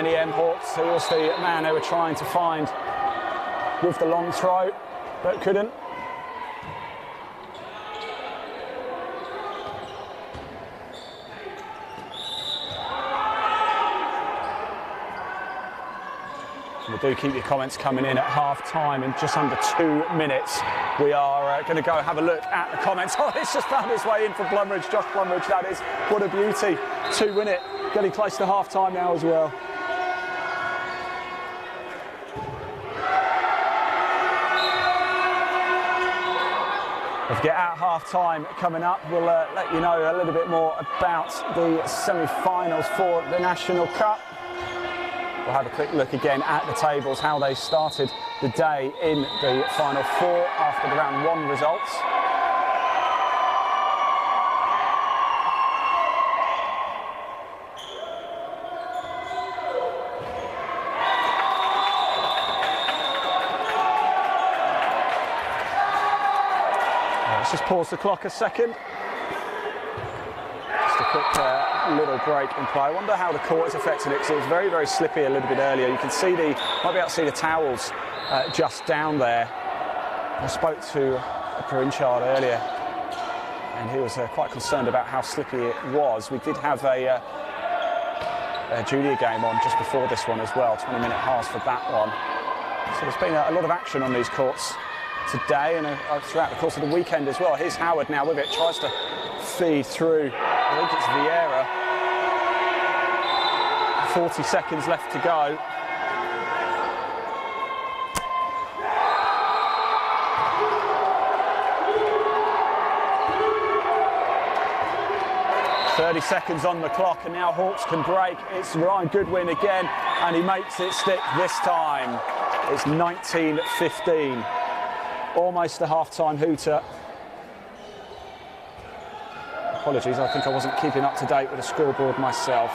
NEM Hawks. He was the man they were trying to find with the long throw, but couldn't. So do keep your comments coming in at half-time in just under 2 minutes. We are going to go have a look at the comments. Oh, it's just found its way in for Plumridge, Josh Plumridge, that is. What a beauty to win it. Getting close to half-time now as well. If we get out half-time coming up, we'll let you know a little bit more about the semi-finals for the National Cup. We'll have a quick look again at the tables, how they started the day in the Final 4 after the round 1 results. Let's just pause the clock a second. Just a quick little break in play. I wonder how the court is affecting it, because it was very, very slippy a little bit earlier. You can see might be able to see the towels just down there. I spoke to a Perinchard earlier, and he was quite concerned about how slippy it was. We did have a junior game on just before this one as well, 20-minute halves for that one. So there's been a lot of action on these courts today and throughout the course of the weekend as well. Here's Howard now with it, tries to feed through. I think it's Vieira. 40 seconds left to go. .30 seconds on the clock, and now Hawks can break. It's Ryan Goodwin again, and he makes it stick this time. It's 19-15. Almost a half-time hooter. Apologies, I think I wasn't keeping up to date with the scoreboard myself.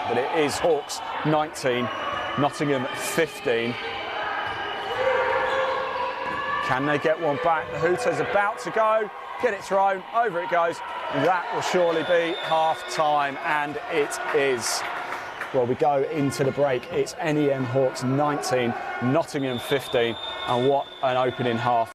But it is Hawks 19, Nottingham 15. Can they get one back? The hooter's about to go. Get it thrown, over it goes. That will surely be half-time, and it is. Well, we go into the break. It's NEM Hawks 19, Nottingham 15, and what an opening half.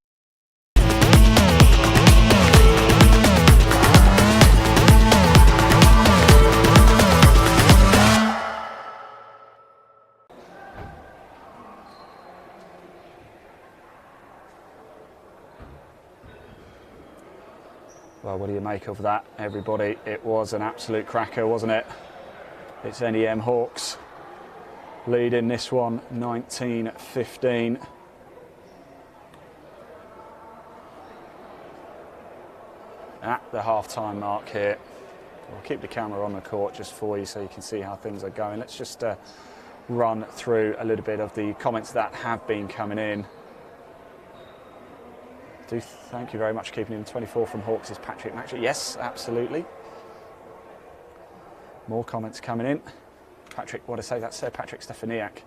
Well, what do you make of that, everybody? It was an absolute cracker, wasn't it? It's NEM Hawks leading this one, 19-15. At the half-time mark here. We'll keep the camera on the court just for you so you can see how things are going. Let's just run through a little bit of the comments that have been coming in. Thank you very much for keeping him. 24 from Hawks is Patrick Matchett. Yes, absolutely. More comments coming in. Patrick, what I say, that's Patrick Stefaniak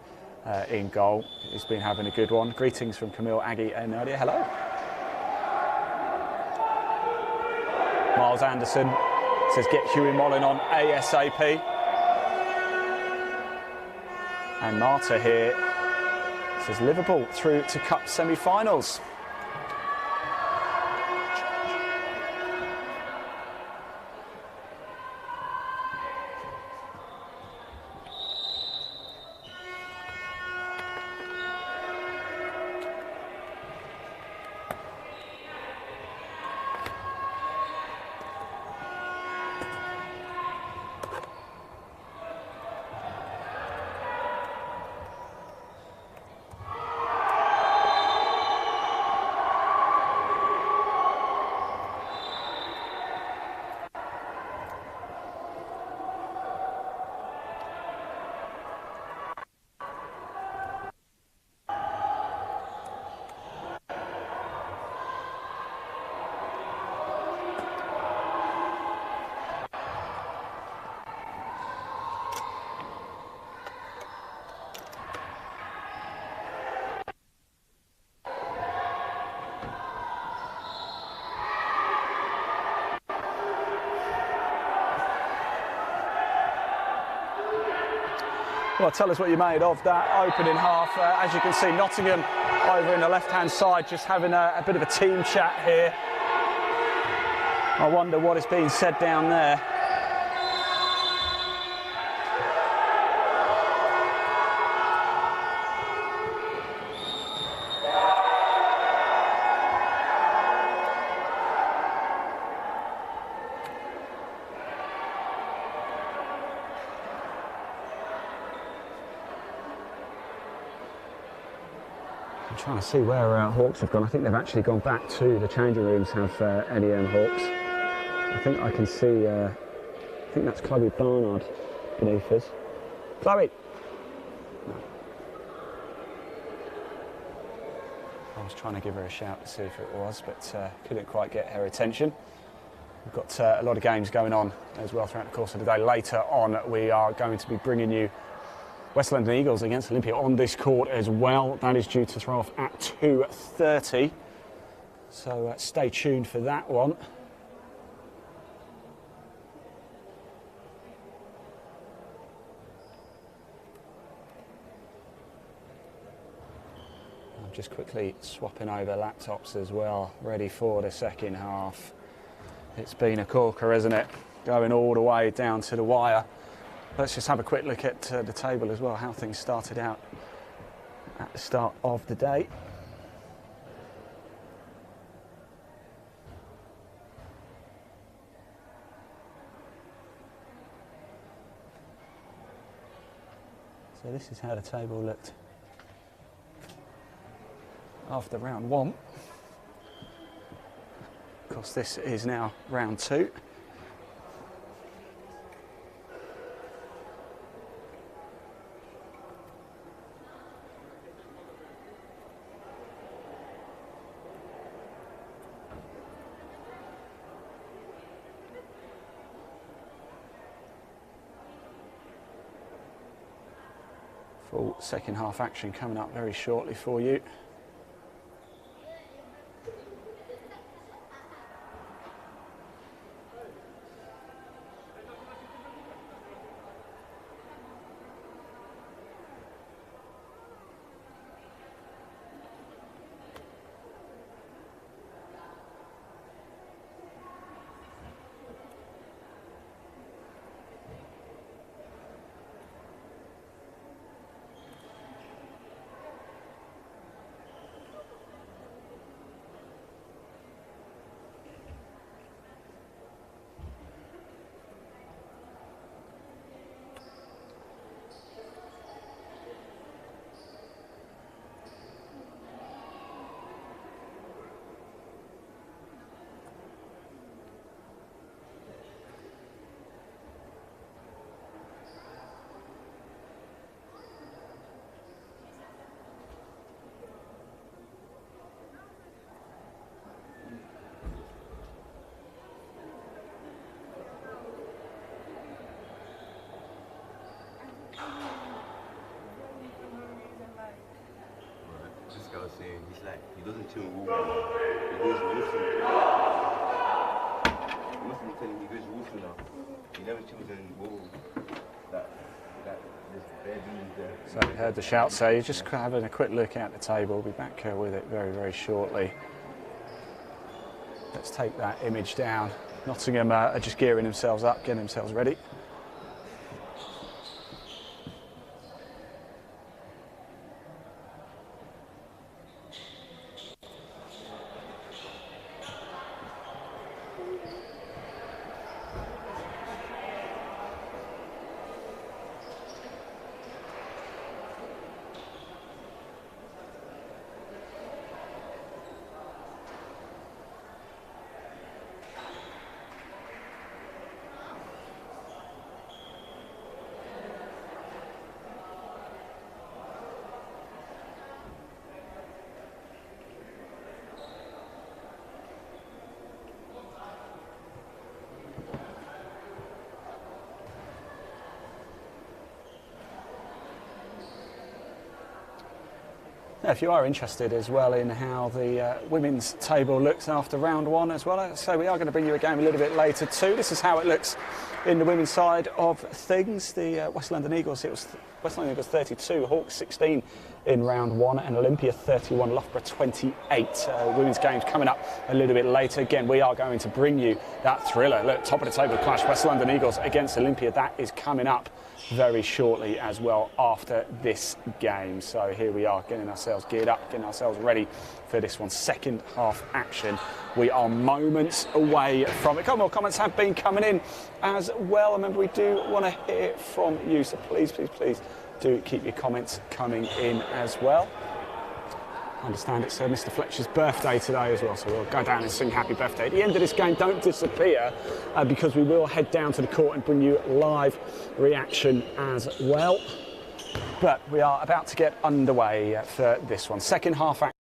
in goal. He's been having a good one. Greetings from Camille, Aggie and Nadia. Hello. Miles Anderson says get Huey Mollen on ASAP. And Marta here says Liverpool through to Cup semi-finals. Well, tell us what you made of that opening half. As you can see, Nottingham over in the left-hand side just having a bit of a team chat here. I wonder what is being said down there. I'm trying to see where Hawks have gone. I think they've actually gone back to the changing rooms, have NEM Hawks. I think I can see, I think that's Chloe Barnard beneath us. Chloe! No. I was trying to give her a shout to see if it was, but couldn't quite get her attention. We've got a lot of games going on as well throughout the course of the day. Later on, we are going to be bringing you West London Eagles against Olympia on this court as well. That is due to throw off at 2:30. So stay tuned for that one. I'm just quickly swapping over laptops as well, ready for the second half. It's been a corker, isn't it? Going all the way down to the wire. Let's just have a quick look at the table as well, how things started out at the start of the day. So this is how the table looked after round one. Of course, this is now round two. Full second half action coming up very shortly for you. He's like, he doesn't tune Wolf. He goes Wolf. You must be telling me he goes Wolf now. He never tunes in Wolf. This bedroom there. So you heard the shout, so you're just having a quick look at the table. We'll be back with it very, very shortly. Let's take that image down. Nottingham are just gearing themselves up, getting themselves ready. If you are interested as well in how the women's table looks after round one as well, so we are going to bring you a game a little bit later too. This is how it looks in the women's side of things. The West London Eagles, it was West London Eagles 32, Hawks 16 in round one, and Olympia 31, Loughborough 28. Women's games coming up a little bit later. Again, we are going to bring you that thriller. Look, top of the table clash, West London Eagles against Olympia. That is coming up very shortly as well after this game. So here we are, getting ourselves geared up, getting ourselves ready for this one. Second half action. We are moments away from it. A couple more comments have been coming in as well. Remember, we do want to hear from you, so please, please, please do keep your comments coming in as well. I understand it's Mr. Fletcher's birthday today as well, so we'll go down and sing happy birthday. At the end of this game, don't disappear because we will head down to the court and bring you live reaction as well. But we are about to get underway for this one. Second half action.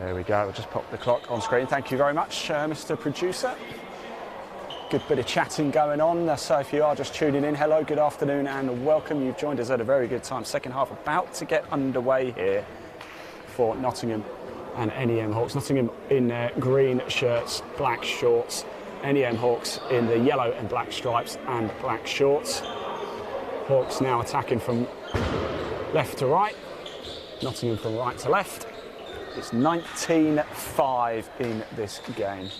There we go, we'll just pop the clock on screen. Thank you very much, Mr. Producer. Good bit of chatting going on. So if you are just tuning in, hello, good afternoon and welcome. You've joined us at a very good time. Second half about to get underway here for Nottingham and NEM Hawks. Nottingham in their green shirts, black shorts. NEM Hawks in the yellow and black stripes and black shorts. Hawks now attacking from left to right. Nottingham from right to left. It's 19-5 in this game.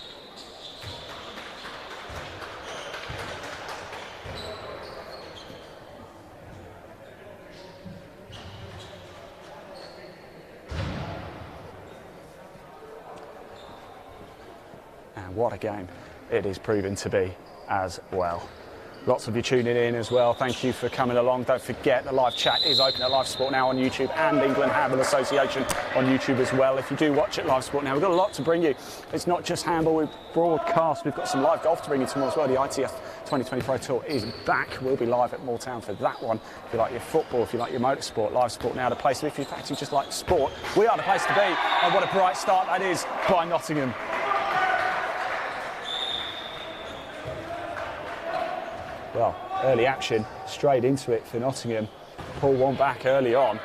And what a game it is proving to be as well. Lots of you tuning in as well. Thank you for coming along. Don't forget the live chat is open at Live Sport Now on YouTube, and England Handball Association on YouTube as well. If you do watch it Live Sport Now, we've got a lot to bring you. It's not just handball, we broadcast. We've got some live golf to bring you tomorrow as well. The ITF 2020 Pro Tour is back. We'll be live at Moortown for that one. If you like your football, if you like your motorsport, Live Sport Now, the place. If you actually just like sport, we are the place to be. And what a bright start that is by Nottingham. Well, early action, straight into it for Nottingham. Pull one back early on.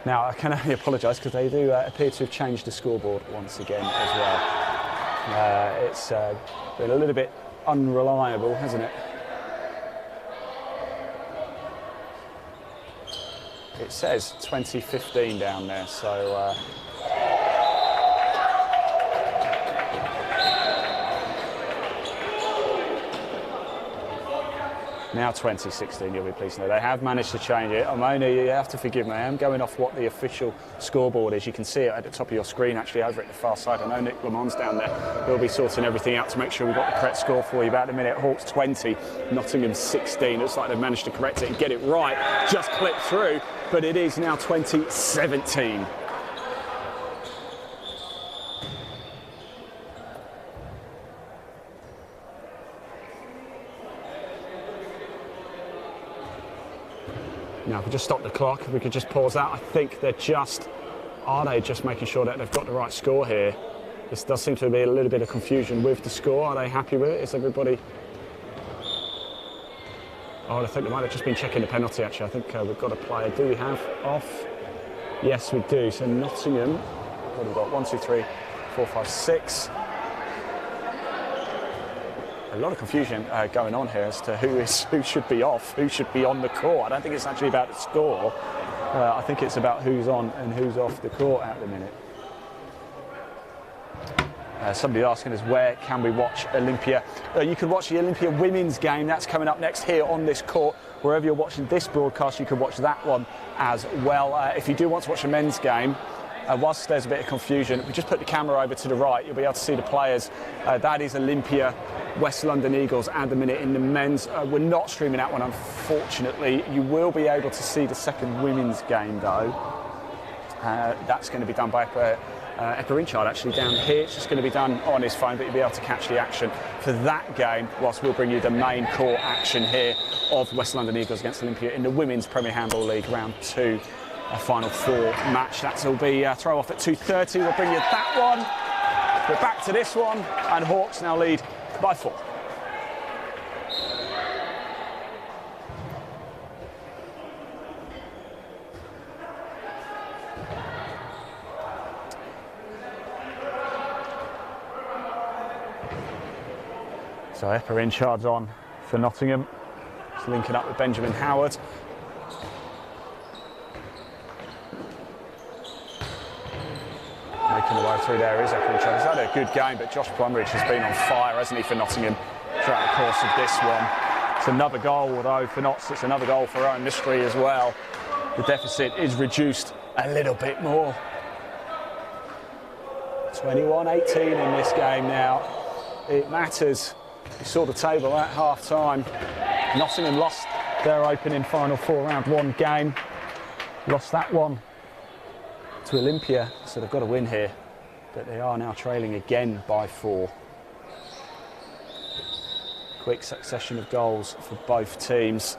Now, I can only apologise because they do appear to have changed the scoreboard once again as well. It's been a little bit unreliable, hasn't it? It says 2015 down there, so... Now 2016, you'll be pleased to know. They have managed to change it. You have to forgive me, I am going off what the official scoreboard is. You can see it at the top of your screen, actually, over at the far side. I know Nick Lamont's down there. He'll be sorting everything out to make sure we've got the correct score for you. About a minute, Hawks 20, Nottingham 16. Looks like they've managed to correct it and get it right. Just clipped through, but it is now 2017. Now, if we just stop the clock, if we could just pause that. I think they're just, are they just making sure that they've got the right score here? This does seem to be a little bit of confusion with the score. Are they happy with it? Is everybody? Oh, I think they might have just been checking the penalty, actually. I think we've got a player. Do we have off? Yes, we do. So Nottingham, what have we got? 1, 2, 3, 4, 5, 6. A lot of confusion going on here as to who should be off, who should be on the court. I don't think it's actually about the score. I think it's about who's on and who's off the court at the minute. Somebody asking us, where can we watch Olympia? You can watch the Olympia women's game. That's coming up next here on this court. Wherever you're watching this broadcast, you can watch that one as well. If you do want to watch a men's game, whilst there's a bit of confusion, if we just put the camera over to the right, you'll be able to see the players. That is Olympia, West London Eagles at the minute in the men's. We're not streaming that one, unfortunately. You will be able to see the second women's game, though. That's going to be done by Epa Inchard, actually, down here. It's just going to be done on his phone, but you'll be able to catch the action for that game, whilst we'll bring you the main court action here of West London Eagles against Olympia in the Women's Premier Handball League Round 2. A Final 4 match. That'll be throw off at 2:30. We'll bring you that one. We're back to this one, and Hawks now lead by 4. So Epa Inchard's on for Nottingham. Just linking up with Benjamin Howard. Making the way through there is Epa Inchard. He's had a good game, but Josh Plumridge has been on fire, hasn't he, for Nottingham throughout the course of this one. It's another goal, though, for Notts. It's another goal for Owen Mystery as well. The deficit is reduced a little bit more. 21-18 in this game now. It matters. We saw the table at half-time. Nottingham lost their opening Final 4 Round 1 game. Lost that one to Olympia, so they've got to win here. But they are now trailing again by 4. Quick succession of goals for both teams.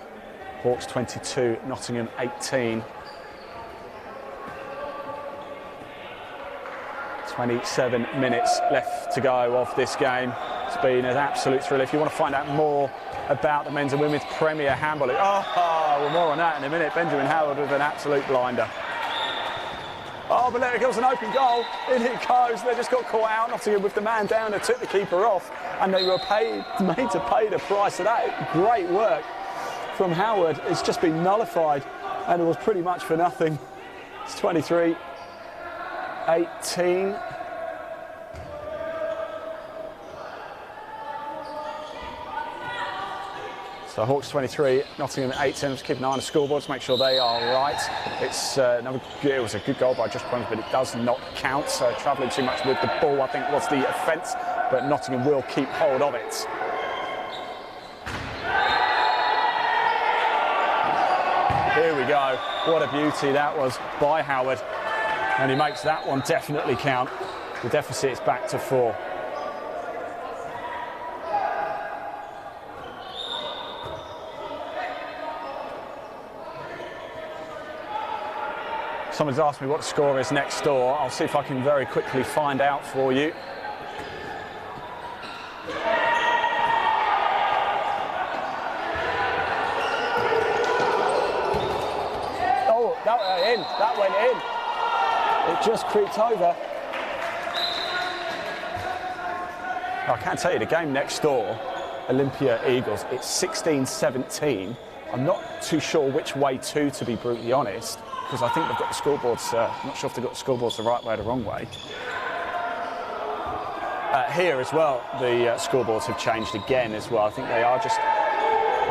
Hawks 22, Nottingham 18. 27 minutes left to go of this game. It's been an absolute thrill. If you want to find out more about the men's and women's Premier Handball League, well, more on that in a minute. Benjamin Howard with an absolute blinder. Oh, but there goes an open goal. In it goes. They just got caught out. Nottingham with the man down that took the keeper off, and they were made to pay the price of that. Great work from Howard. It's just been nullified, and it was pretty much for nothing. It's 23-18. So Hawks 23, Nottingham 18. Just keep an eye on the scoreboards, make sure they are right. It was a good goal by Josh Crumbs, but it does not count. So travelling too much with the ball, I think, was the offence, but Nottingham will keep hold of it. Here we go. What a beauty that was by Howard. And he makes that one definitely count. The deficit is back to 4. Someone's asked me what the score is next door. I'll see if I can very quickly find out for you. Oh, that went in. It just creeped over. I can't tell you, the game next door, Olympia Eagles, it's 16-17. I'm not too sure which way to be brutally honest, because I think they've got the scoreboards, I'm not sure if they've got the scoreboards the right way or the wrong way. Here as well, the scoreboards have changed again as well. I think they are just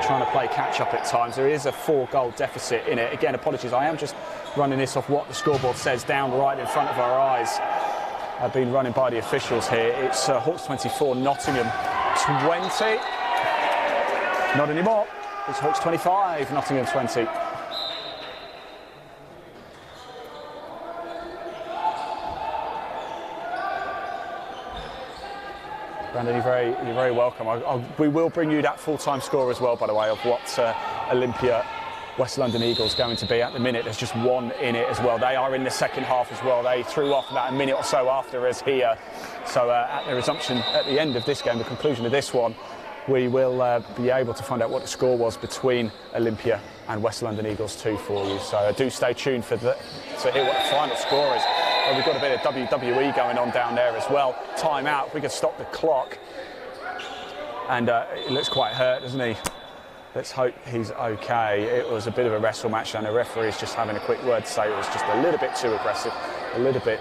trying to play catch up at times. There is a 4-goal deficit in it. Again, apologies, I am just running this off what the scoreboard says down right in front of our eyes. I've been running by the officials here. It's Hawks 24, Nottingham 20. Not anymore. It's Hawks 25, Nottingham 20. Brandon, you're very welcome. We will bring you that full-time score as well, by the way, of what Olympia West London Eagles going to be at the minute. There's just one in it as well. They are in the second half as well. They threw off about a minute or so after us here. So at the resumption at the end of this game, the conclusion of this one, we will be able to find out what the score was between Olympia and West London Eagles 2 for you. So do stay tuned to hear what the final score is. Well, we've got a bit of WWE going on down there as well. Time out, if we could stop the clock. And he looks quite hurt, doesn't he? Let's hope he's okay. It was a bit of a wrestle match, and the referee's just having a quick word to say it was just a little bit too aggressive, a little bit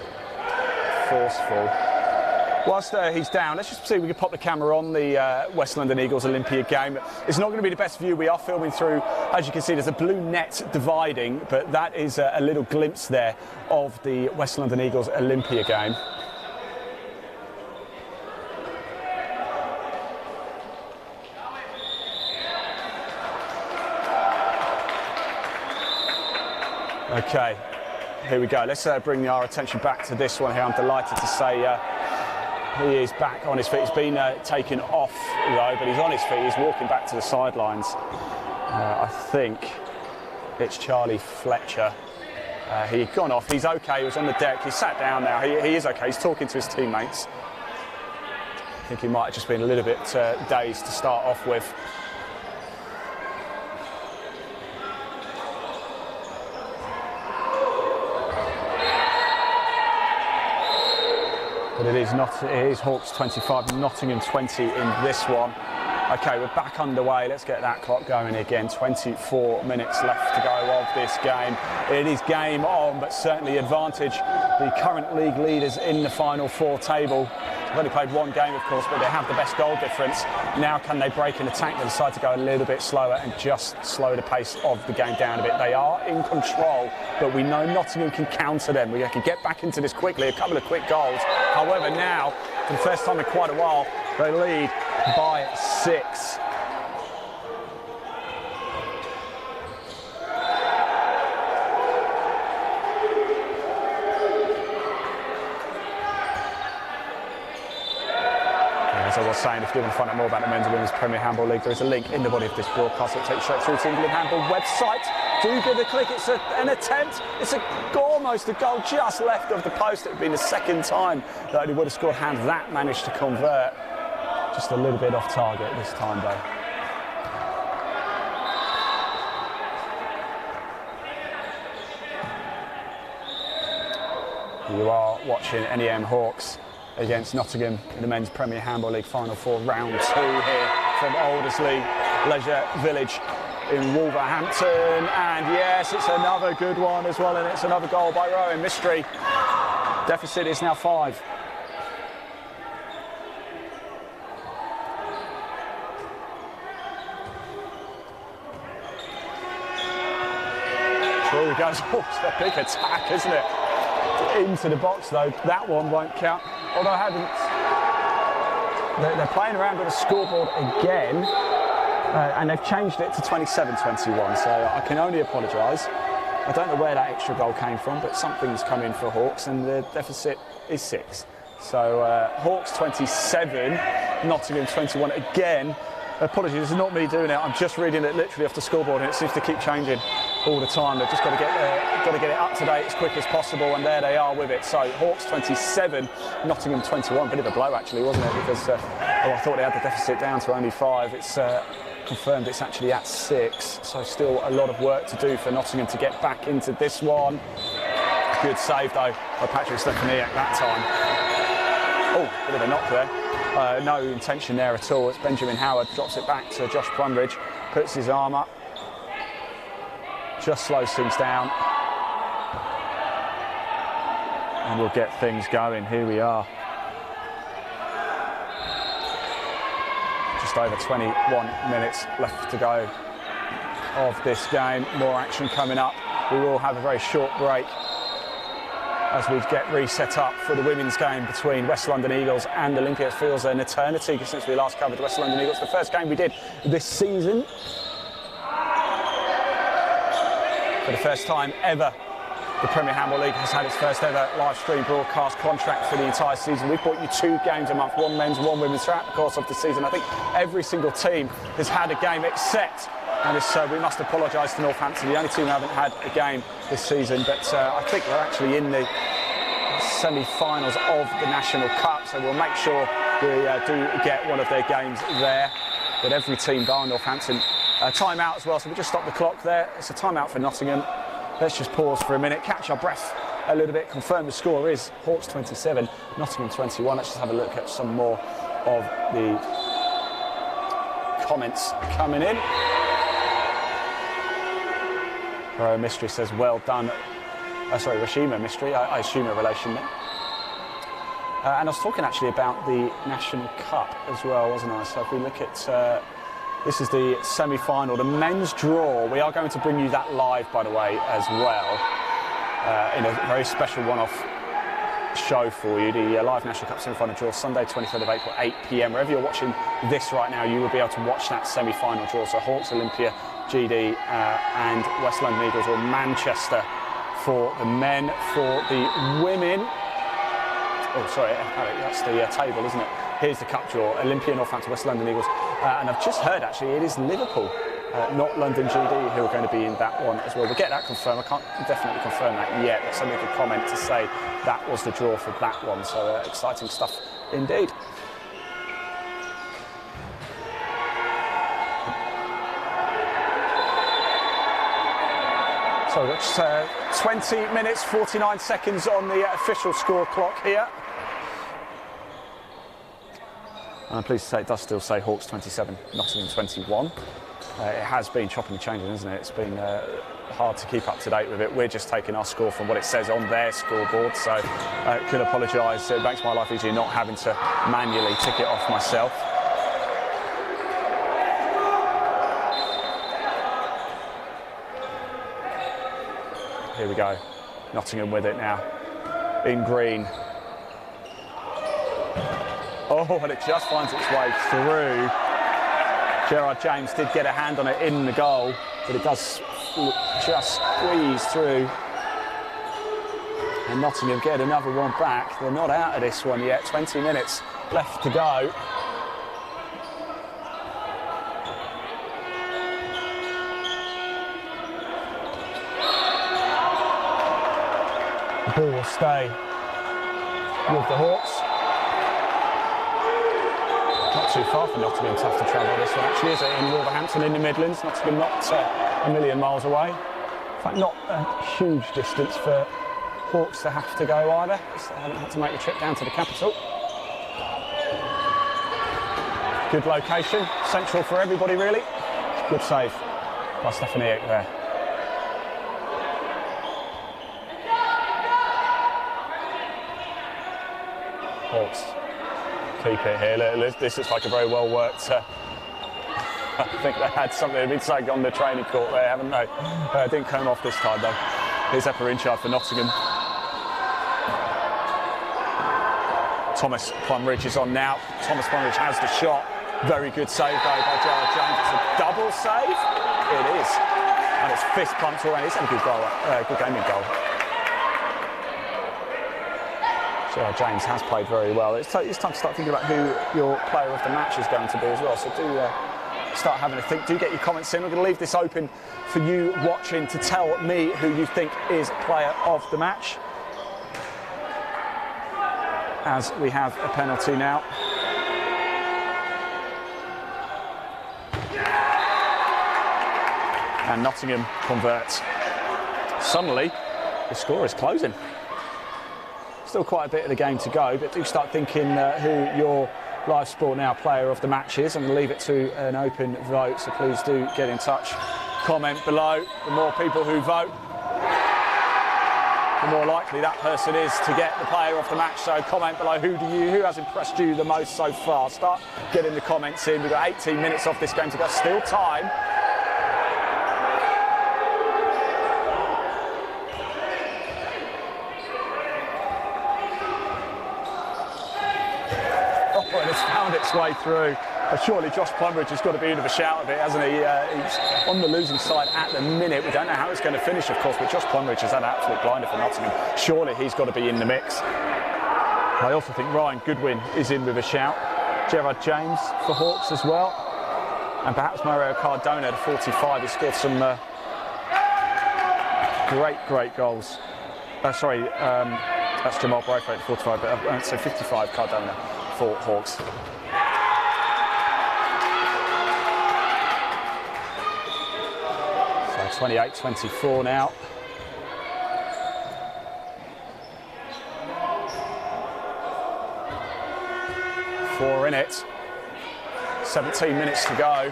forceful. Whilst he's down, let's just see if we can pop the camera on the West London Eagles Olympia game. It's not going to be the best view. We are filming through, as you can see, there's a blue net dividing, but that is a little glimpse there of the West London Eagles Olympia game. Okay, here we go. Let's bring our attention back to this one here. I'm delighted to say he is back on his feet. He's been taken off though, but he's on his feet. He's walking back to the sidelines. I think it's Charlie Fletcher. He'd gone off. He's okay. He was on the deck. He's sat down now. He is okay. He's talking to his teammates. I think he might have just been a little bit dazed to start off with. But it is Hawks 25, Nottingham 20 in this one. Okay, we're back underway. Let's get that clock going again. 24 minutes left to go of this game. It is game on, but certainly advantage the current league leaders in the Final Four table. They've only played one game, of course, but they have the best goal difference. Now can they break an attack? They decide to go a little bit slower and just slow the pace of the game down a bit. They are in control, but we know Nottingham can counter them. We can get back into this quickly, a couple of quick goals. However, now, for the first time in quite a while, they lead by 6. As I was saying, if you want to find out more about the Men's and Women's Premier Handball League, there is a link in the body of this broadcast that takes you straight through to the England Handball website. do give the click. It's an attempt. It's almost a goal just left of the post. It would be the second time that he would have scored hands. That managed to convert. Just a little bit off target this time, though. You are watching NEM Hawks against Nottingham in the Men's Premier Handball League Final 4, round 2 here from Aldersley Leisure Village in Wolverhampton. And yes, it's another good one as well, and it's another goal by Rowan Mystery. Deficit is now 5. Through goes, oh, it's a big attack, isn't it? Into the box though, that one won't count. Although I haven't, they're playing around with the scoreboard again, and they've changed it to 27-21, so I can only apologise. I don't know where that extra goal came from, but something's come in for Hawks, and the deficit is 6. So Hawks 27, Nottingham 21 again. Apologies, this is not me doing it. I'm just reading it literally off the scoreboard, and it seems to keep changing all the time. They've just got to get it up to date as quick as possible, and there they are with it. So Hawks 27, Nottingham 21. Bit of a blow actually, wasn't it? Because I thought they had the deficit down to only 5. It's confirmed it's actually at 6. So still a lot of work to do for Nottingham to get back into this one. Good save though by Patrick Stefaniak that time. Oh, bit of a knock there. No intention there at all. It's Benjamin Howard, drops it back to Josh Plumridge, puts his arm up, just slows things down, and we'll get things going. Here we are. Just over 21 minutes left to go of this game. More action coming up. We will have a very short break as we get reset up for the women's game between West London Eagles and Olympia. It feels an eternity since we last covered West London Eagles. The first game we did this season. For the first time ever, the Premier Handball League has had its first ever live stream broadcast contract for the entire season. We've brought you 2 games a month, 1 men's, 1 women's throughout the course of the season. I think every single team has had a game except, and we must apologise to Northampton, the only team who haven't had a game this season, but I think we're actually in the semi-finals of the National Cup, so we'll make sure we do get one of their games there. But every team bar Northampton. Time-out as well, so we'll just stop the clock there. It's a time-out for Nottingham. Let's just pause for a minute, catch our breath a little bit, confirm the score is Hawks 27, Nottingham 21. Let's just have a look at some more of the comments coming in. Mystery says, well done. Sorry, Rashima Mystery, I assume a relation there. And I was talking actually about the National Cup as well, wasn't I? So if we look at, this is the semi-final, the men's draw. We are going to bring you that live, by the way, as well, in a very special one-off show for you. The live National Cup semi-final draw, Sunday 23rd of April, 8 PM. Wherever you're watching this right now, you will be able to watch that semi-final draw. So Hawks, Olympia, GD and West London Eagles, or Manchester for the men. For the women, oh sorry, that's the table, isn't it? Here's the cup draw, Olympia, Northampton, West London Eagles. And I've just heard actually it is Liverpool, not London GD, who are going to be in that one as well. We'll get that confirmed. I can't definitely confirm that yet, but somebody could comment to say that was the draw for that one. So exciting stuff indeed. So that's 20 minutes, 49 seconds on the official score clock here. I'm pleased to say it does still say Hawks 27, Nottingham 21. It has been chopping and changing, isn't it? It's been hard to keep up to date with it. We're just taking our score from what it says on their scoreboard, so I could apologise. It makes my life easier not having to manually tick it off myself. Here we go, Nottingham with it now, in green. Oh, and it just finds its way through. Gerard James did get a hand on it in the goal, but it does just squeeze through. And Nottingham get another one back. They're not out of this one yet, 20 minutes left to go. who will stay with the Hawks. Not too far from Nottingham, tough to travel this one actually, is it? In Wolverhampton in the Midlands, Nottingham not a million miles away. In fact, not a huge distance for Hawks to have to go either, so they haven't had to make the trip down to the capital. Good location, central for everybody really. Good save by Stefaniak there. Hawks keep it here. This is like a very well worked. I think they had something. They've been saying on the training court there, haven't they? Didn't come off this time though. Here's Epperinchard for Nottingham. Thomas Plumridge is on now. Thomas Plumridge has the shot. Very good save though by Gerard James. It's a double save. It is, and it's fist pumped away. It's a good goal. Good gaming goal. James has played very well. It's time to start thinking about who your player of the match is going to be as well. So do start having a think. Do get your comments in. We're going to leave this open for you watching to tell me who you think is player of the match. As we have a penalty now. And Nottingham converts. Suddenly, the score is closing. Still quite a bit of the game to go, but do start thinking who your Live Sport Now player of the match is. I'm going to leave it to an open vote, so please do get in touch. Comment below. The more people who vote, the more likely that person is to get the player of the match. So comment below who has impressed you the most so far. Start getting the comments in. We've got 18 minutes off this game to go. Still time. Found its way through. But surely Josh Plumridge has got to be in of a shout of it, hasn't he? He's on the losing side at the minute. We don't know how it's going to finish, of course, but Josh Plumridge has had an absolute blinder for Nottingham. Surely he's got to be in the mix. I also think Ryan Goodwin is in with a shout. Gerard James for Hawks as well. And perhaps Mario Cardona, the 45, he scored some great goals. That's Jamal Braithwaite, 45, but so 55 Cardona for Hawks. So 28-24 now. Four in it. 17 minutes to go.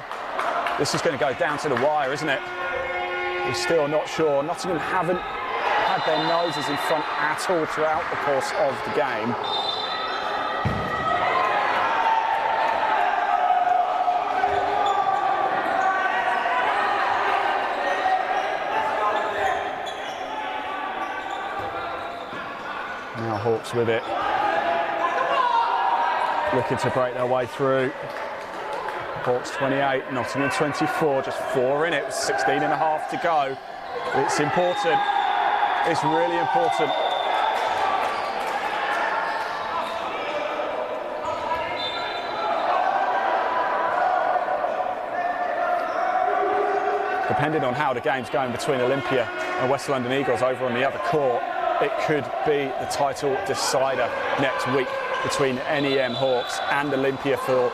This is going to go down to the wire, isn't it? We're still not sure. Nottingham haven't had their noses in front at all throughout the course of the game. Now Hawks with it, looking to break their way through. Hawks 28, Nottingham 24, just 4 in it, 16 and a half to go. It's important, it's really important. Depending on how the game's going between Olympia and West London Eagles over on the other court, it could be the title decider next week between NEM Hawks and Olympia for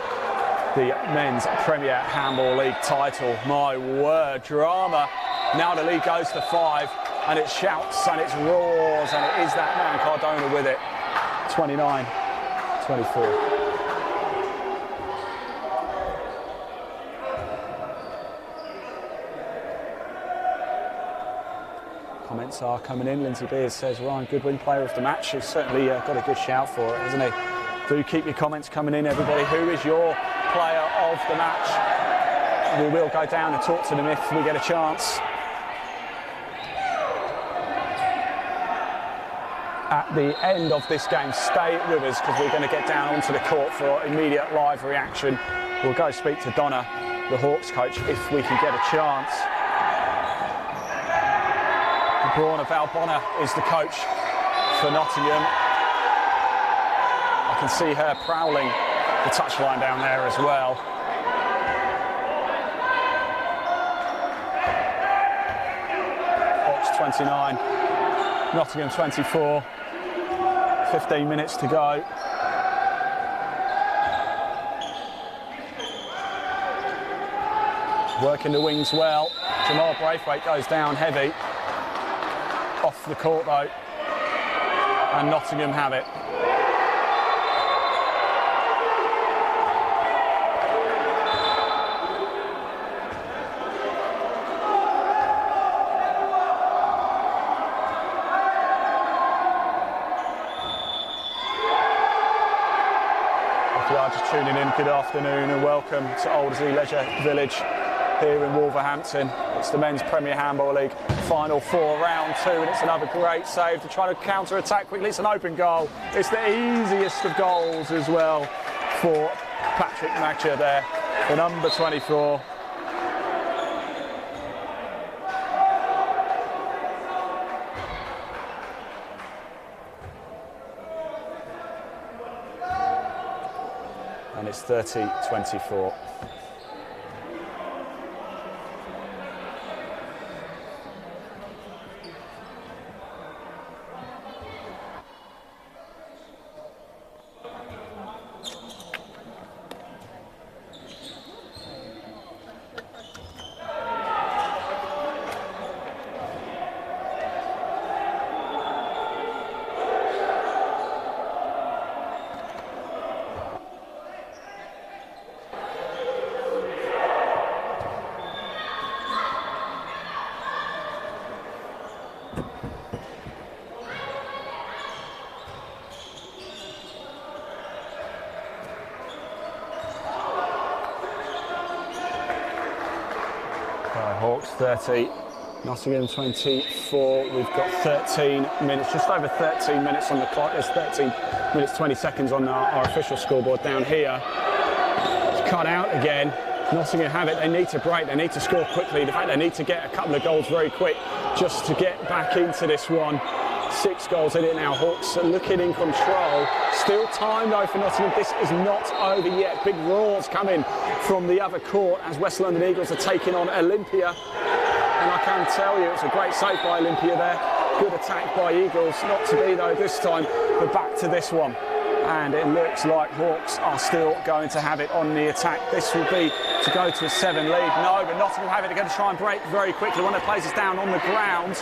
the men's Premier Handball League title. My word, drama. Now the lead goes to 5, and it shouts and it roars, and it is that man Cardona with it. 29-24. Comments are coming in. Lindsay Beers says Ryan Goodwin, player of the match. He's certainly got a good shout for it, hasn't he? Do keep your comments coming in, everybody. Who is your player of the match? We will go down and talk to them if we get a chance. At the end of this game, stay with us because we're going to get down onto the court for immediate live reaction. We'll go speak to Donna, the Hawks coach, if we can get a chance. Brawna Valbonna is the coach for Nottingham. I can see her prowling the touchline down there as well. Hawks 29, Nottingham 24. 15 minutes to go. Working the wings well. Jamal Braithwaite goes down heavy. Off the court though. And Nottingham have it. If you are just tuning in, good afternoon and welcome to Aldersley Leisure Village here in Wolverhampton. It's the Men's Premier Handball League Final 4, round 2, and it's another great save to try to counter-attack quickly. It's an open goal. It's the easiest of goals as well for Patrick Matcher there, the number 24. And it's 30-24. Hawks 30, Nottingham 24. We've got 13 minutes, just over 13 minutes on the clock. There's 13 minutes 20 seconds on our official scoreboard down here. It's cut out again. Nottingham have it. They need to break. They need to score quickly. In fact, they need to get a couple of goals very quick just to get back into this one. 6 goals in it now. Hawks are looking in control. Still time though for Nottingham. This is not over yet. Big roars coming from the other court as West London Eagles are taking on Olympia. And I can tell you it's a great save by Olympia there. Good attack by Eagles. Not to be though this time, but back to this one. And it looks like Hawks are still going to have it on the attack. This will be to go to a 7 lead. No, but Nottingham have it. They're going to try and break very quickly. One of the players is down on the ground.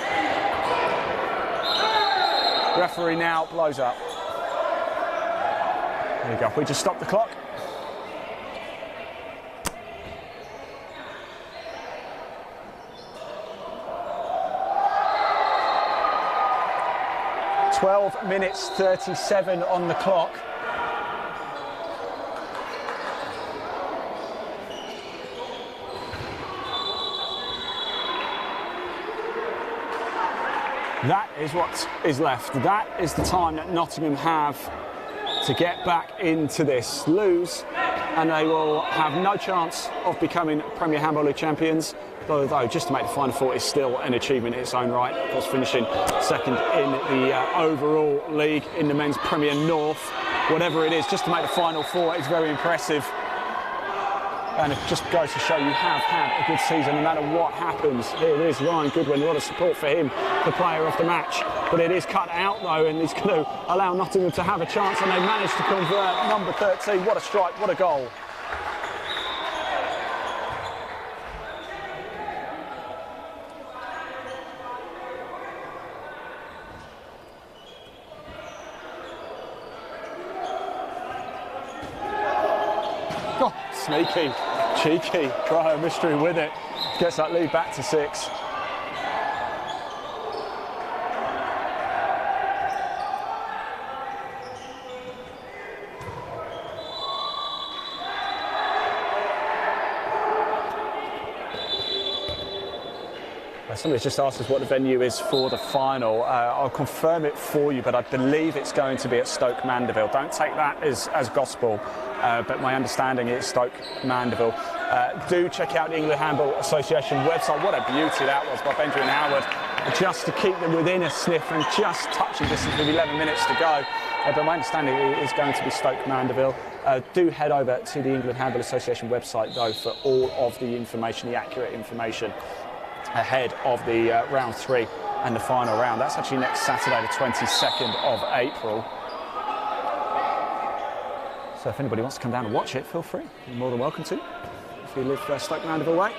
Referee now blows up. There you go. We just stopped the clock. "12 minutes 37 on the clock. That is what is left. That is the time that Nottingham have to get back into this. Lose, and they will have no chance of becoming Premier Handball League champions. Although just to make the Final Four is still an achievement in its own right. Of course, finishing second in the overall league in the Men's Premier North. Whatever it is, just to make the Final Four is very impressive. And it just goes to show you have had a good season no matter what happens. Here it is, Ryan Goodwin, a lot of support for him, the player of the match. But it is cut out though, and he's going to allow Nottingham to have a chance, and they managed to convert. Number 13, what a strike, what a goal. Oh, sneaky, cheeky, try a mystery with it. Gets that lead back to 6. Somebody's just asked us what the venue is for the final. I'll confirm it for you, but I believe it's going to be at Stoke Mandeville. Don't take that as gospel, but my understanding is Stoke Mandeville. Do check out the England Handball Association website. What a beauty that was by Benjamin Howard, just to keep them within a sniff and just touching distance with 11 minutes to go. But my understanding is going to be Stoke Mandeville. Do head over to the England Handball Association website though for all of the information, the accurate information ahead of the round 3 and the final round. That's actually next Saturday, the 22nd of April. So if anybody wants to come down and watch it, feel free. You're more than welcome to, if you live Stoke Mandeville way.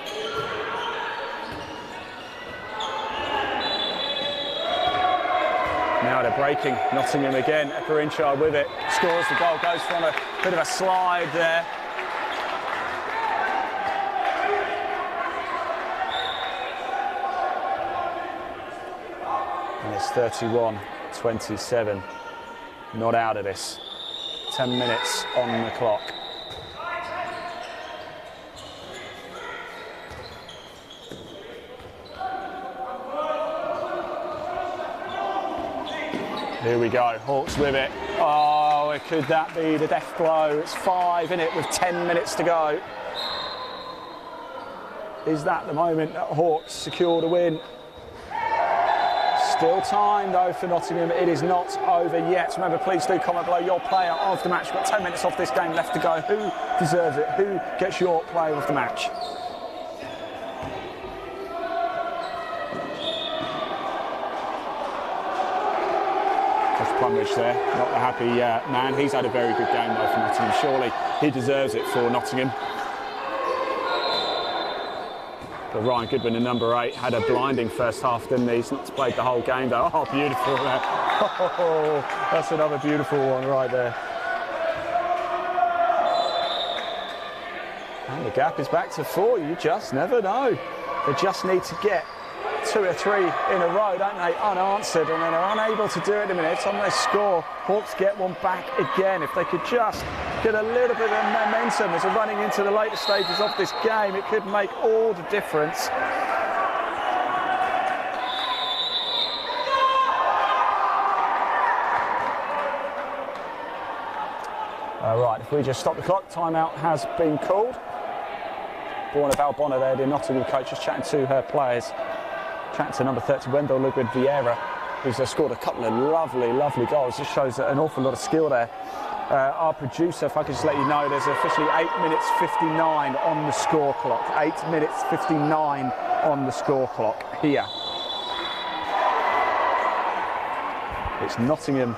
Now they're breaking. Nottingham again. Epperinchard with it. Scores the goal. Goes from a bit of a slide there. And it's 31-27. Not out of this. 10 minutes on the clock. Here we go, Hawks with it. Oh, could that be the death blow? It's 5 in it with 10 minutes to go. Is that the moment that Hawks secure the win? Still time though for Nottingham. It is not over yet. Remember, please do comment below your player of the match. We've got 10 minutes off this game left to go. Who deserves it? Who gets your player of the match? Plumridge there, not the happy man. He's had a very good game though for Nottingham. Surely he deserves it for Nottingham. But Ryan Goodwin, the number 8, had a blinding first half, didn't he? He's played the whole game though. Oh, beautiful there. Oh, that's another beautiful one right there. And the gap is back to 4. You just never know. They just need to get 2 or 3 in a row, don't they, unanswered, and then are unable to do it in a minute. Time they score, Hawks get one back again. If they could just get a little bit of momentum as they're running into the later stages of this game, it could make all the difference. Right, if we just stop the clock, timeout has been called. Borna Balbona there, the Nottingham coach, is chatting to her players. Chatting to number 30, Wendell Ludwig Vieira, who's scored a couple of lovely goals. Just shows an awful lot of skill there. Our producer, if I could just let you know, there's officially 8 minutes 59 on the score clock. 8 minutes 59 on the score clock here. It's Nottingham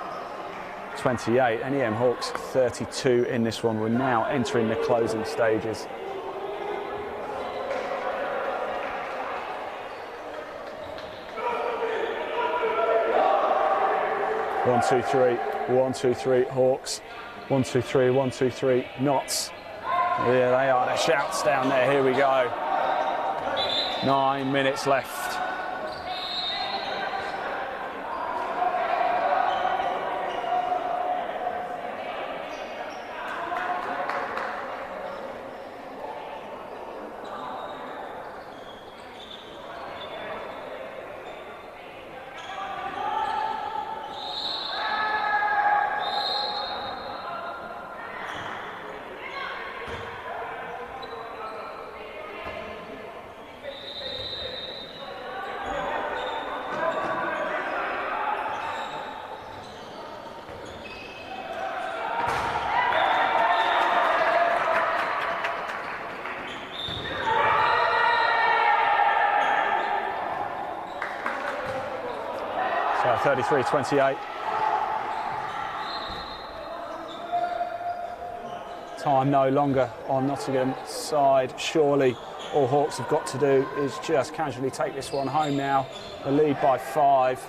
28, NEM Hawks 32 in this one. We're now entering the closing stages. One, two, three, 1, 2, 3, Hawks. 1, 2, 3, 1, 2, 3, Knots. There they are, the shouts down there, here we go. 9 minutes left. So 33-28. Time no longer on Nottingham's side. Surely all Hawks have got to do is just casually take this one home now. The lead by 5.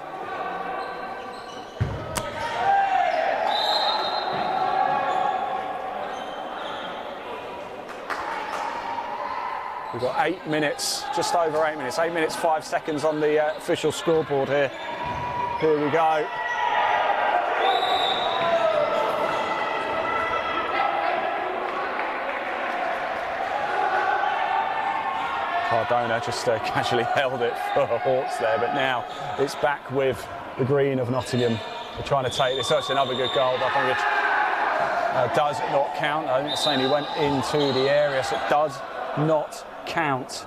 We've got 8 minutes, just over 8 minutes. 8 minutes 5 seconds on the official scoreboard here. Here we go. Cardona just casually held it for Hawks there, but now it's back with the green of Nottingham. They're trying to take this. So it's another good goal, but I think it does not count. I think it's saying he went into the area, so it does not count.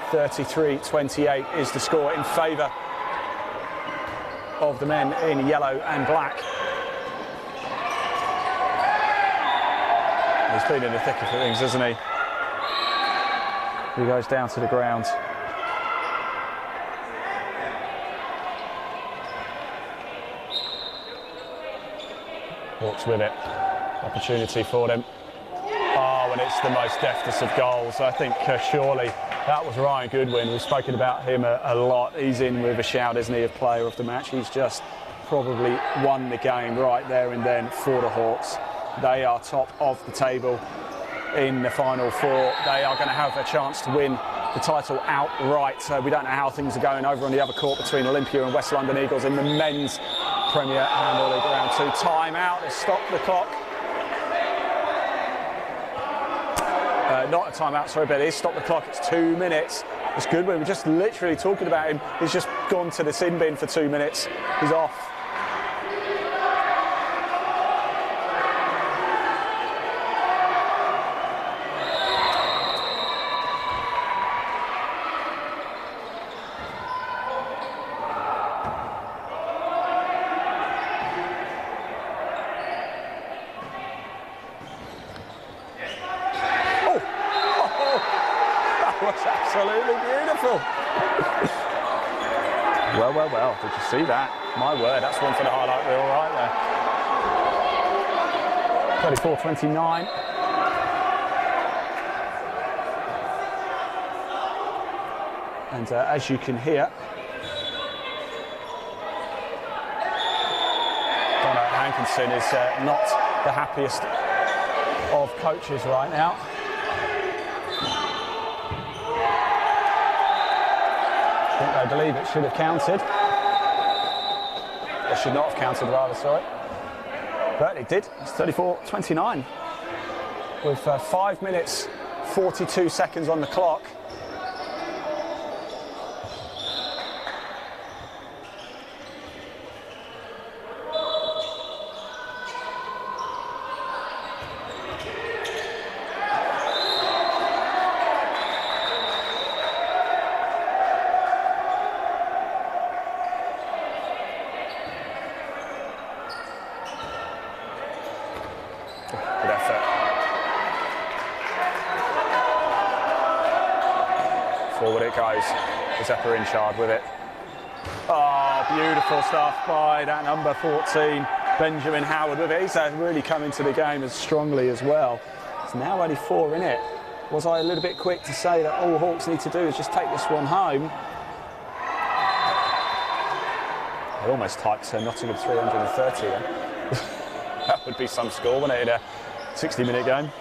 33-28 is the score in favour of the men in yellow and black. He's been in the thick of things, hasn't he? He goes down to the ground. Hawks with it. Opportunity for them. Oh, and it's the most deftest of goals. I think surely that was Ryan Goodwin. We've spoken about him a lot. He's in with a shout, isn't he, of player of the match. He's just probably won the game right there and then for the Hawks. They are top of the table in the final four. They are going to have a chance to win the title outright. So we don't know how things are going over on the other court between Olympia and West London Eagles in the men's Premier Handball League round 2. Time out to stop the clock. Not a timeout, sorry, but it is stop the clock. It's 2 minutes. It's good. We were just literally talking about him. He's just gone to the sin bin for 2 minutes. He's off. Absolutely beautiful. Well, did you see that? My word, that's one for the highlight reel right there. 34-29. And as you can hear, Donna Hankinson is not the happiest of coaches right now. I believe it should have counted. It should not have counted, rather, sorry. But it did. It's 34-29. With 5 minutes, 42 seconds on the clock. Good effort. Forward it goes. Zephyr in charge with it. Oh, beautiful stuff by that number 14, Benjamin Howard with it. He's really come into the game as strongly as well. It's now only 4 in it. Was I a little bit quick to say that all Hawks need to do is just take this one home? I almost typed Nottingham 330 then. That would be some score, wouldn't it, in a 60-minute game?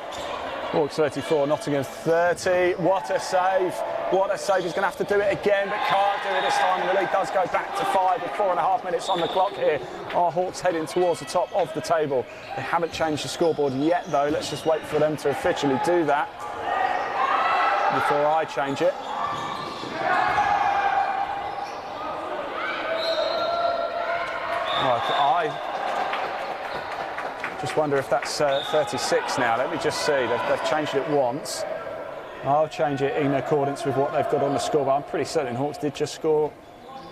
Hawks 34, Nottingham 30. What a save. What a save. He's going to have to do it again, but can't do it this time. And the lead does go back to 5 with 4.5 minutes on the clock here. Our Hawks heading towards the top of the table. They haven't changed the scoreboard yet, though. Let's just wait for them to officially do that before I change it. I just wonder if that's 36 now. Let me just see. They've changed it once. I'll change it in accordance with what they've got on the score, but I'm pretty certain Hawks did just score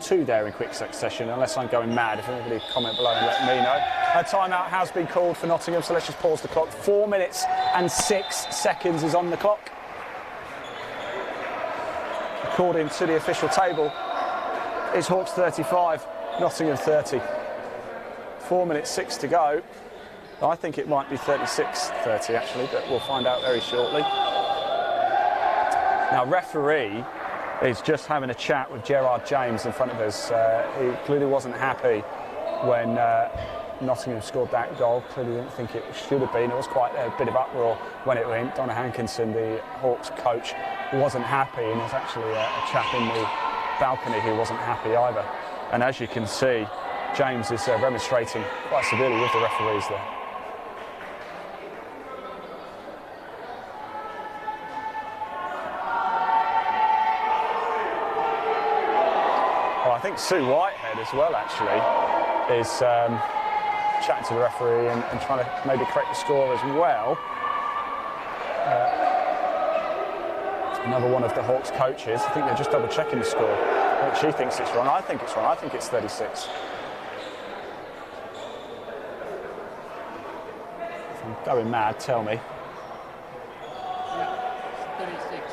2 there in quick succession, unless I'm going mad. If anybody comment below and let me know. A timeout has been called for Nottingham, so let's just pause the clock. 4 minutes and 6 seconds is on the clock. According to the official table, it's Hawks 35, Nottingham 30. 4 minutes 6 to go. I think it might be 36-30 actually, but we'll find out very shortly. Now, referee is just having a chat with Gerard James in front of us. He clearly wasn't happy when Nottingham scored that goal. Clearly didn't think it should have been. It was quite a bit of uproar when it went. Donna Hankinson, the Hawks coach, wasn't happy, and there's actually a chap in the balcony who wasn't happy either. And as you can see, James is remonstrating quite severely with the referees there. Well, I think Sue Whitehead as well actually is chatting to the referee and trying to maybe correct the score as well. Another one of the Hawks coaches. I think they're just double checking the score. I think she thinks it's wrong. I think it's wrong. I think it's 36. If I'm going mad, tell me. Yeah, 36.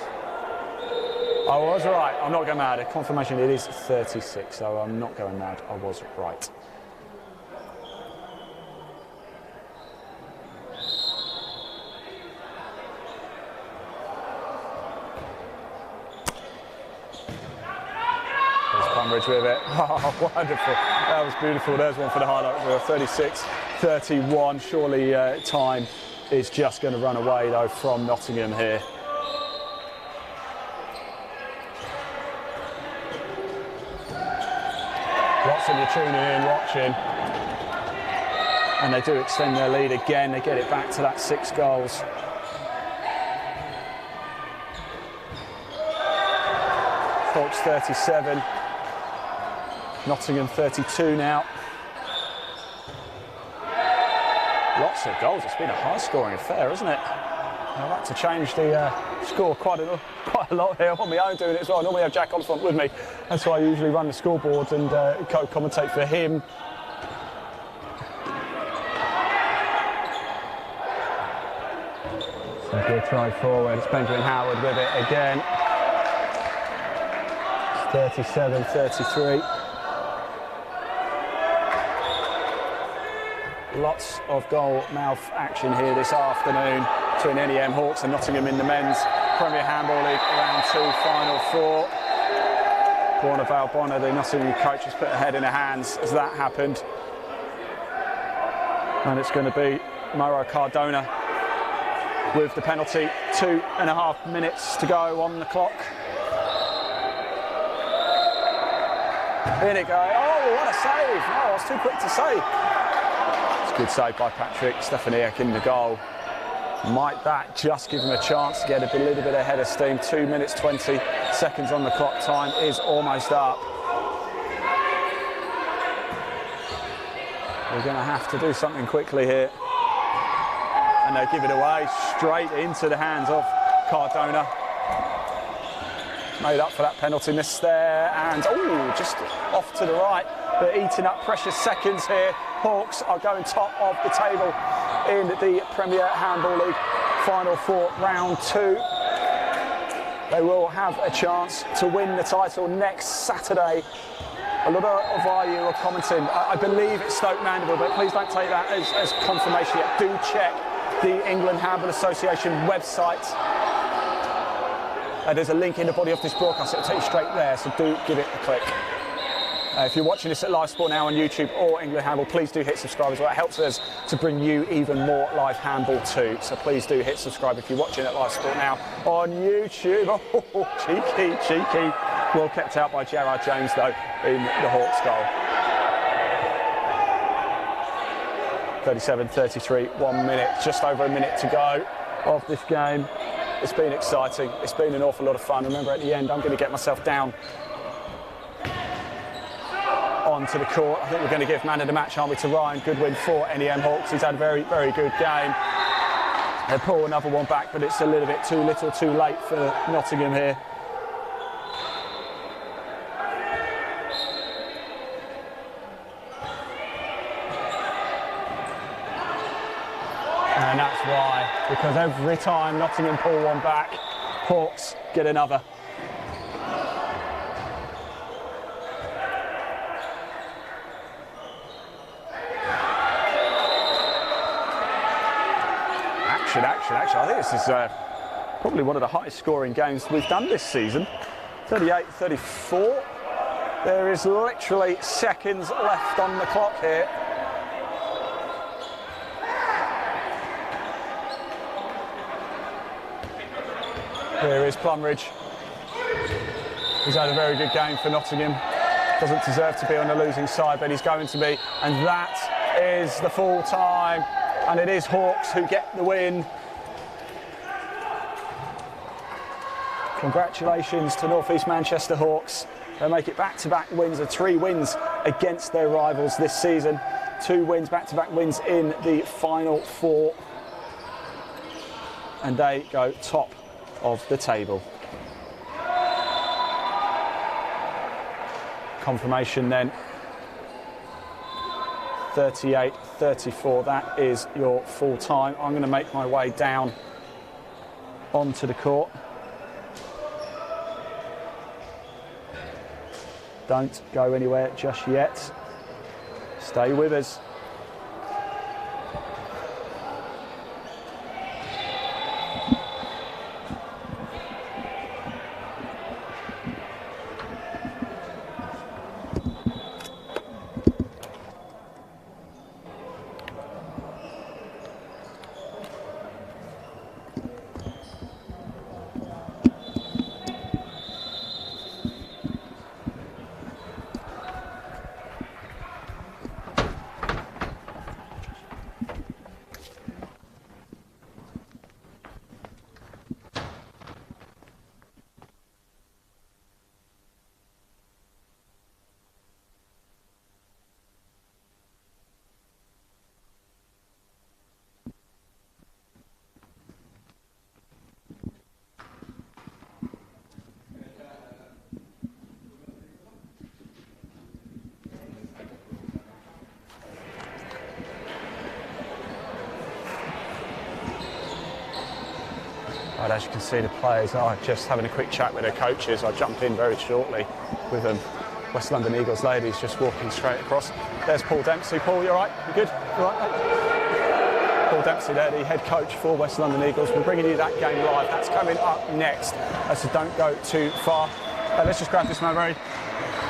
I was right. I'm not going mad. A confirmation, it is 36, so I'm not going mad. I was right. Plumridge with it. Oh, wonderful. That was beautiful. There's one for the highlight reel. 36-31. Surely time is just going to run away, though, from Nottingham here. Lots of you tuning in, watching. And they do extend their lead again. They get it back to that 6 goals. Hawks 37. Nottingham 32 now. Lots of goals. It's been a high-scoring affair, hasn't it? I've had to change the score quite a lot here. I'm on my own doing it as well. I normally have Jack Oliphant with me. That's why I usually run the scoreboard and co-commentate for him. So good try forward. It's Benjamin Howard with it again. It's 37-33. Lots of goal mouth action here this afternoon between NEM Hawks and Nottingham in the men's Premier Handball League round 2 final 4. Borna Valbona, the Nottingham coach, has put her head in her hands as that happened. And it's going to be Mauro Cardona with the penalty. 2.5 minutes to go on the clock. In it goes. Oh, what a save! No, I was too quick to say. Good save by Patrick Stefaniak in the goal. Might that just give him a chance to get a little bit ahead of steam? 2 minutes 20 seconds on the clock. Time is almost up. We're going to have to do something quickly here. And they give it away straight into the hands of Cardona. Made up for that penalty miss there, and oh, just off to the right. They're eating up precious seconds here. Hawks are going top of the table in the Premier Handball League Final 4 round 2. They will have a chance to win the title next Saturday. A lot of you are commenting. I believe it's Stoke Mandeville, but please don't take that as confirmation yet. Do check the England Handball Association website. There's a link in the body of this broadcast. It'll take you straight there, so do give it a click. If you're watching this at Live Sport Now on YouTube or England Handball, please do hit subscribe as well. It helps us to bring you even more live handball too. So please do hit subscribe if you're watching at Live Sport Now on YouTube. Oh, cheeky. Well kept out by Gerard James though in the Hawks goal. 37-33, 1 minute, just over a minute to go of this game. It's been exciting. It's been an awful lot of fun. Remember, at the end, I'm going to get myself down onto the court. I think we're going to give man of the match, aren't we, to Ryan Goodwin for NEM Hawks. He's had a very, very good game. They'll pull another one back, but it's a little bit too little, too late for Nottingham here. And that's why, because every time Nottingham pull one back, Hawks get another. Action. I think this is probably one of the highest scoring games we've done this season. 38-34. There is literally seconds left on the clock here. Here is Plumridge. He's had a very good game for Nottingham. Doesn't deserve to be on the losing side, but he's going to be. And that is the full time. And it is Hawks who get the win. Congratulations to North East Manchester Hawks. They make it back-to-back wins, 3 wins against their rivals this season. 2 wins, back-to-back wins in the Final 4. And they go top of the table. Confirmation then. 38-34, that is your full time. I'm going to make my way down onto the court. Don't go anywhere just yet. Stay with us. Right, as you can see, the players are just having a quick chat with their coaches. I'll jump in very shortly with them. West London Eagles ladies just walking straight across. There's Paul Dempsey. Paul, you all right? You good? You all right, mate? Paul Dempsey there, the head coach for West London Eagles. We're bringing you that game live. That's coming up next, so don't go too far. Let's just grab this man, Ray.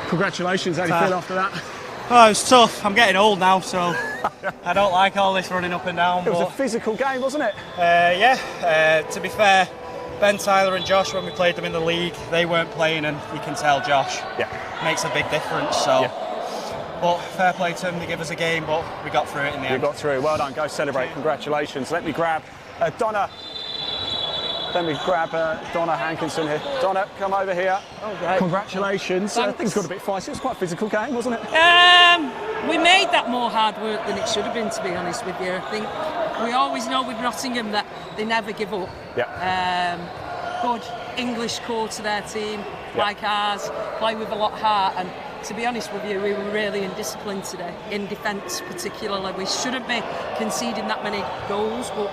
Congratulations, how do you feel after that? Oh, it's tough. I'm getting old now, so I don't like all this running up and down. It was a physical game, wasn't it? To be fair, Ben, Tyler and Josh, when we played them in the league, they weren't playing, and you can tell Josh makes a big difference. So, but fair play to them, they give us a game, but we got through it in the end. You got through. Well done. Go celebrate. Congratulations. Let me grab Donna. Let me grab Donna Hankinson here. Donna, come over here. Oh, great. Congratulations. Things got a bit feisty. It was quite a physical game, wasn't it? We made that more hard work than it should have been, to be honest with you. I think we always know with Nottingham that they never give up. Yeah. Good English core to their team, like ours, play with a lot of heart. And to be honest with you, we were really indisciplined today, in defence particularly. We shouldn't be conceding that many goals, but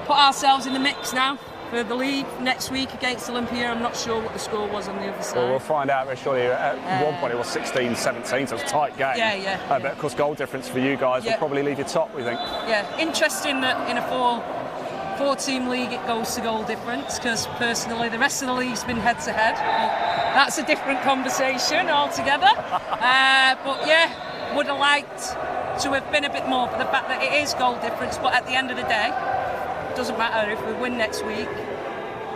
put ourselves in the mix now for the league next week against Olympia. I'm not sure what the score was on the other side. Well, we'll find out very shortly. At one point it was 16-17, so it was a tight game. But of course, goal difference for you guys will probably leave you top, we think. Yeah, interesting that in a four-team league it goes to goal difference, because personally the rest of the league's been head-to-head. That's a different conversation altogether. But yeah, would have liked to have been a bit more for the fact that it is goal difference, but at the end of the day, doesn't matter if we win next week,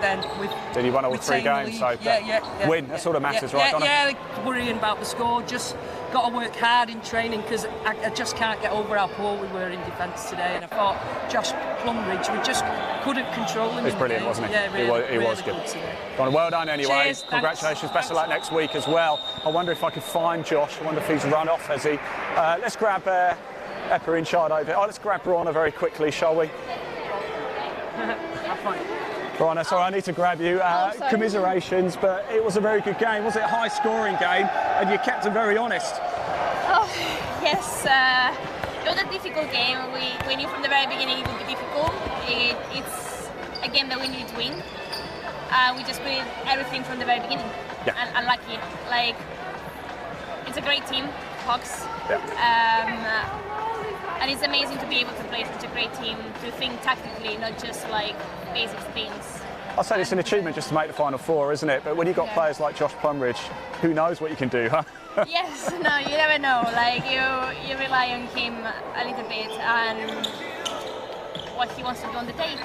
then you won all 3 games, so win, that's all that matters, right, Donna? Yeah, worrying about the score, just got to work hard in training, because I just can't get over how poor we were in defence today, and I thought Josh Plumridge, we just couldn't control him. He was brilliant, wasn't he? Yeah, really, he was good today. Donna, well done anyway. Cheers, congratulations, best of luck next week as well. I wonder if I could find Josh. I wonder if he's run off, has he? Let's grab Eppa Inchard over here. Let's grab Brana very quickly, shall we? Brana, sorry, I need to grab you. Commiserations, but it was a very good game. Was it a high-scoring game? And you kept them very honest. Oh, yes. It was a difficult game. We knew from the very beginning it would be difficult. It's a game that we needed to win. We just put in everything from the very beginning. And lucky. Like, it's a great team, Hawks. And it's amazing to be able to play such a great team, to think tactically, not just like basic things. I'll say it's an achievement just to make the Final Four, isn't it? But when you've got players like Josh Plumridge, who knows what you can do, huh? Yes, no, you never know. Like, you rely on him a little bit and what he wants to do on the day.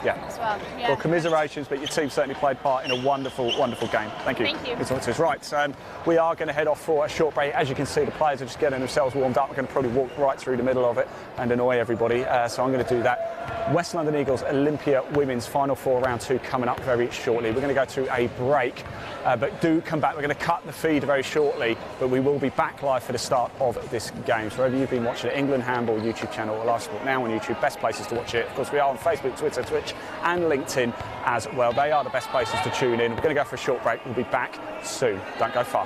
As well. Well, commiserations, but your team certainly played part in a wonderful, wonderful game. Thank you. Thank you. Good talk to us. Right, we are going to head off for a short break. As you can see, the players are just getting themselves warmed up. We're going to probably walk right through the middle of it and annoy everybody. So I'm going to do that. West London Eagles Olympia Women's Final Four Round 2 coming up very shortly. We're going to go to a break, but do come back. We're going to cut the feed very shortly, but we will be back live for the start of this game. So wherever you've been watching it, England Handball YouTube channel or Live Sport Now on YouTube, best places to watch it. Of course, we are on Facebook, Twitter, Twitch and LinkedIn as well. They are the best places to tune in. We're going to go for a short break. We'll be back soon. Don't go far.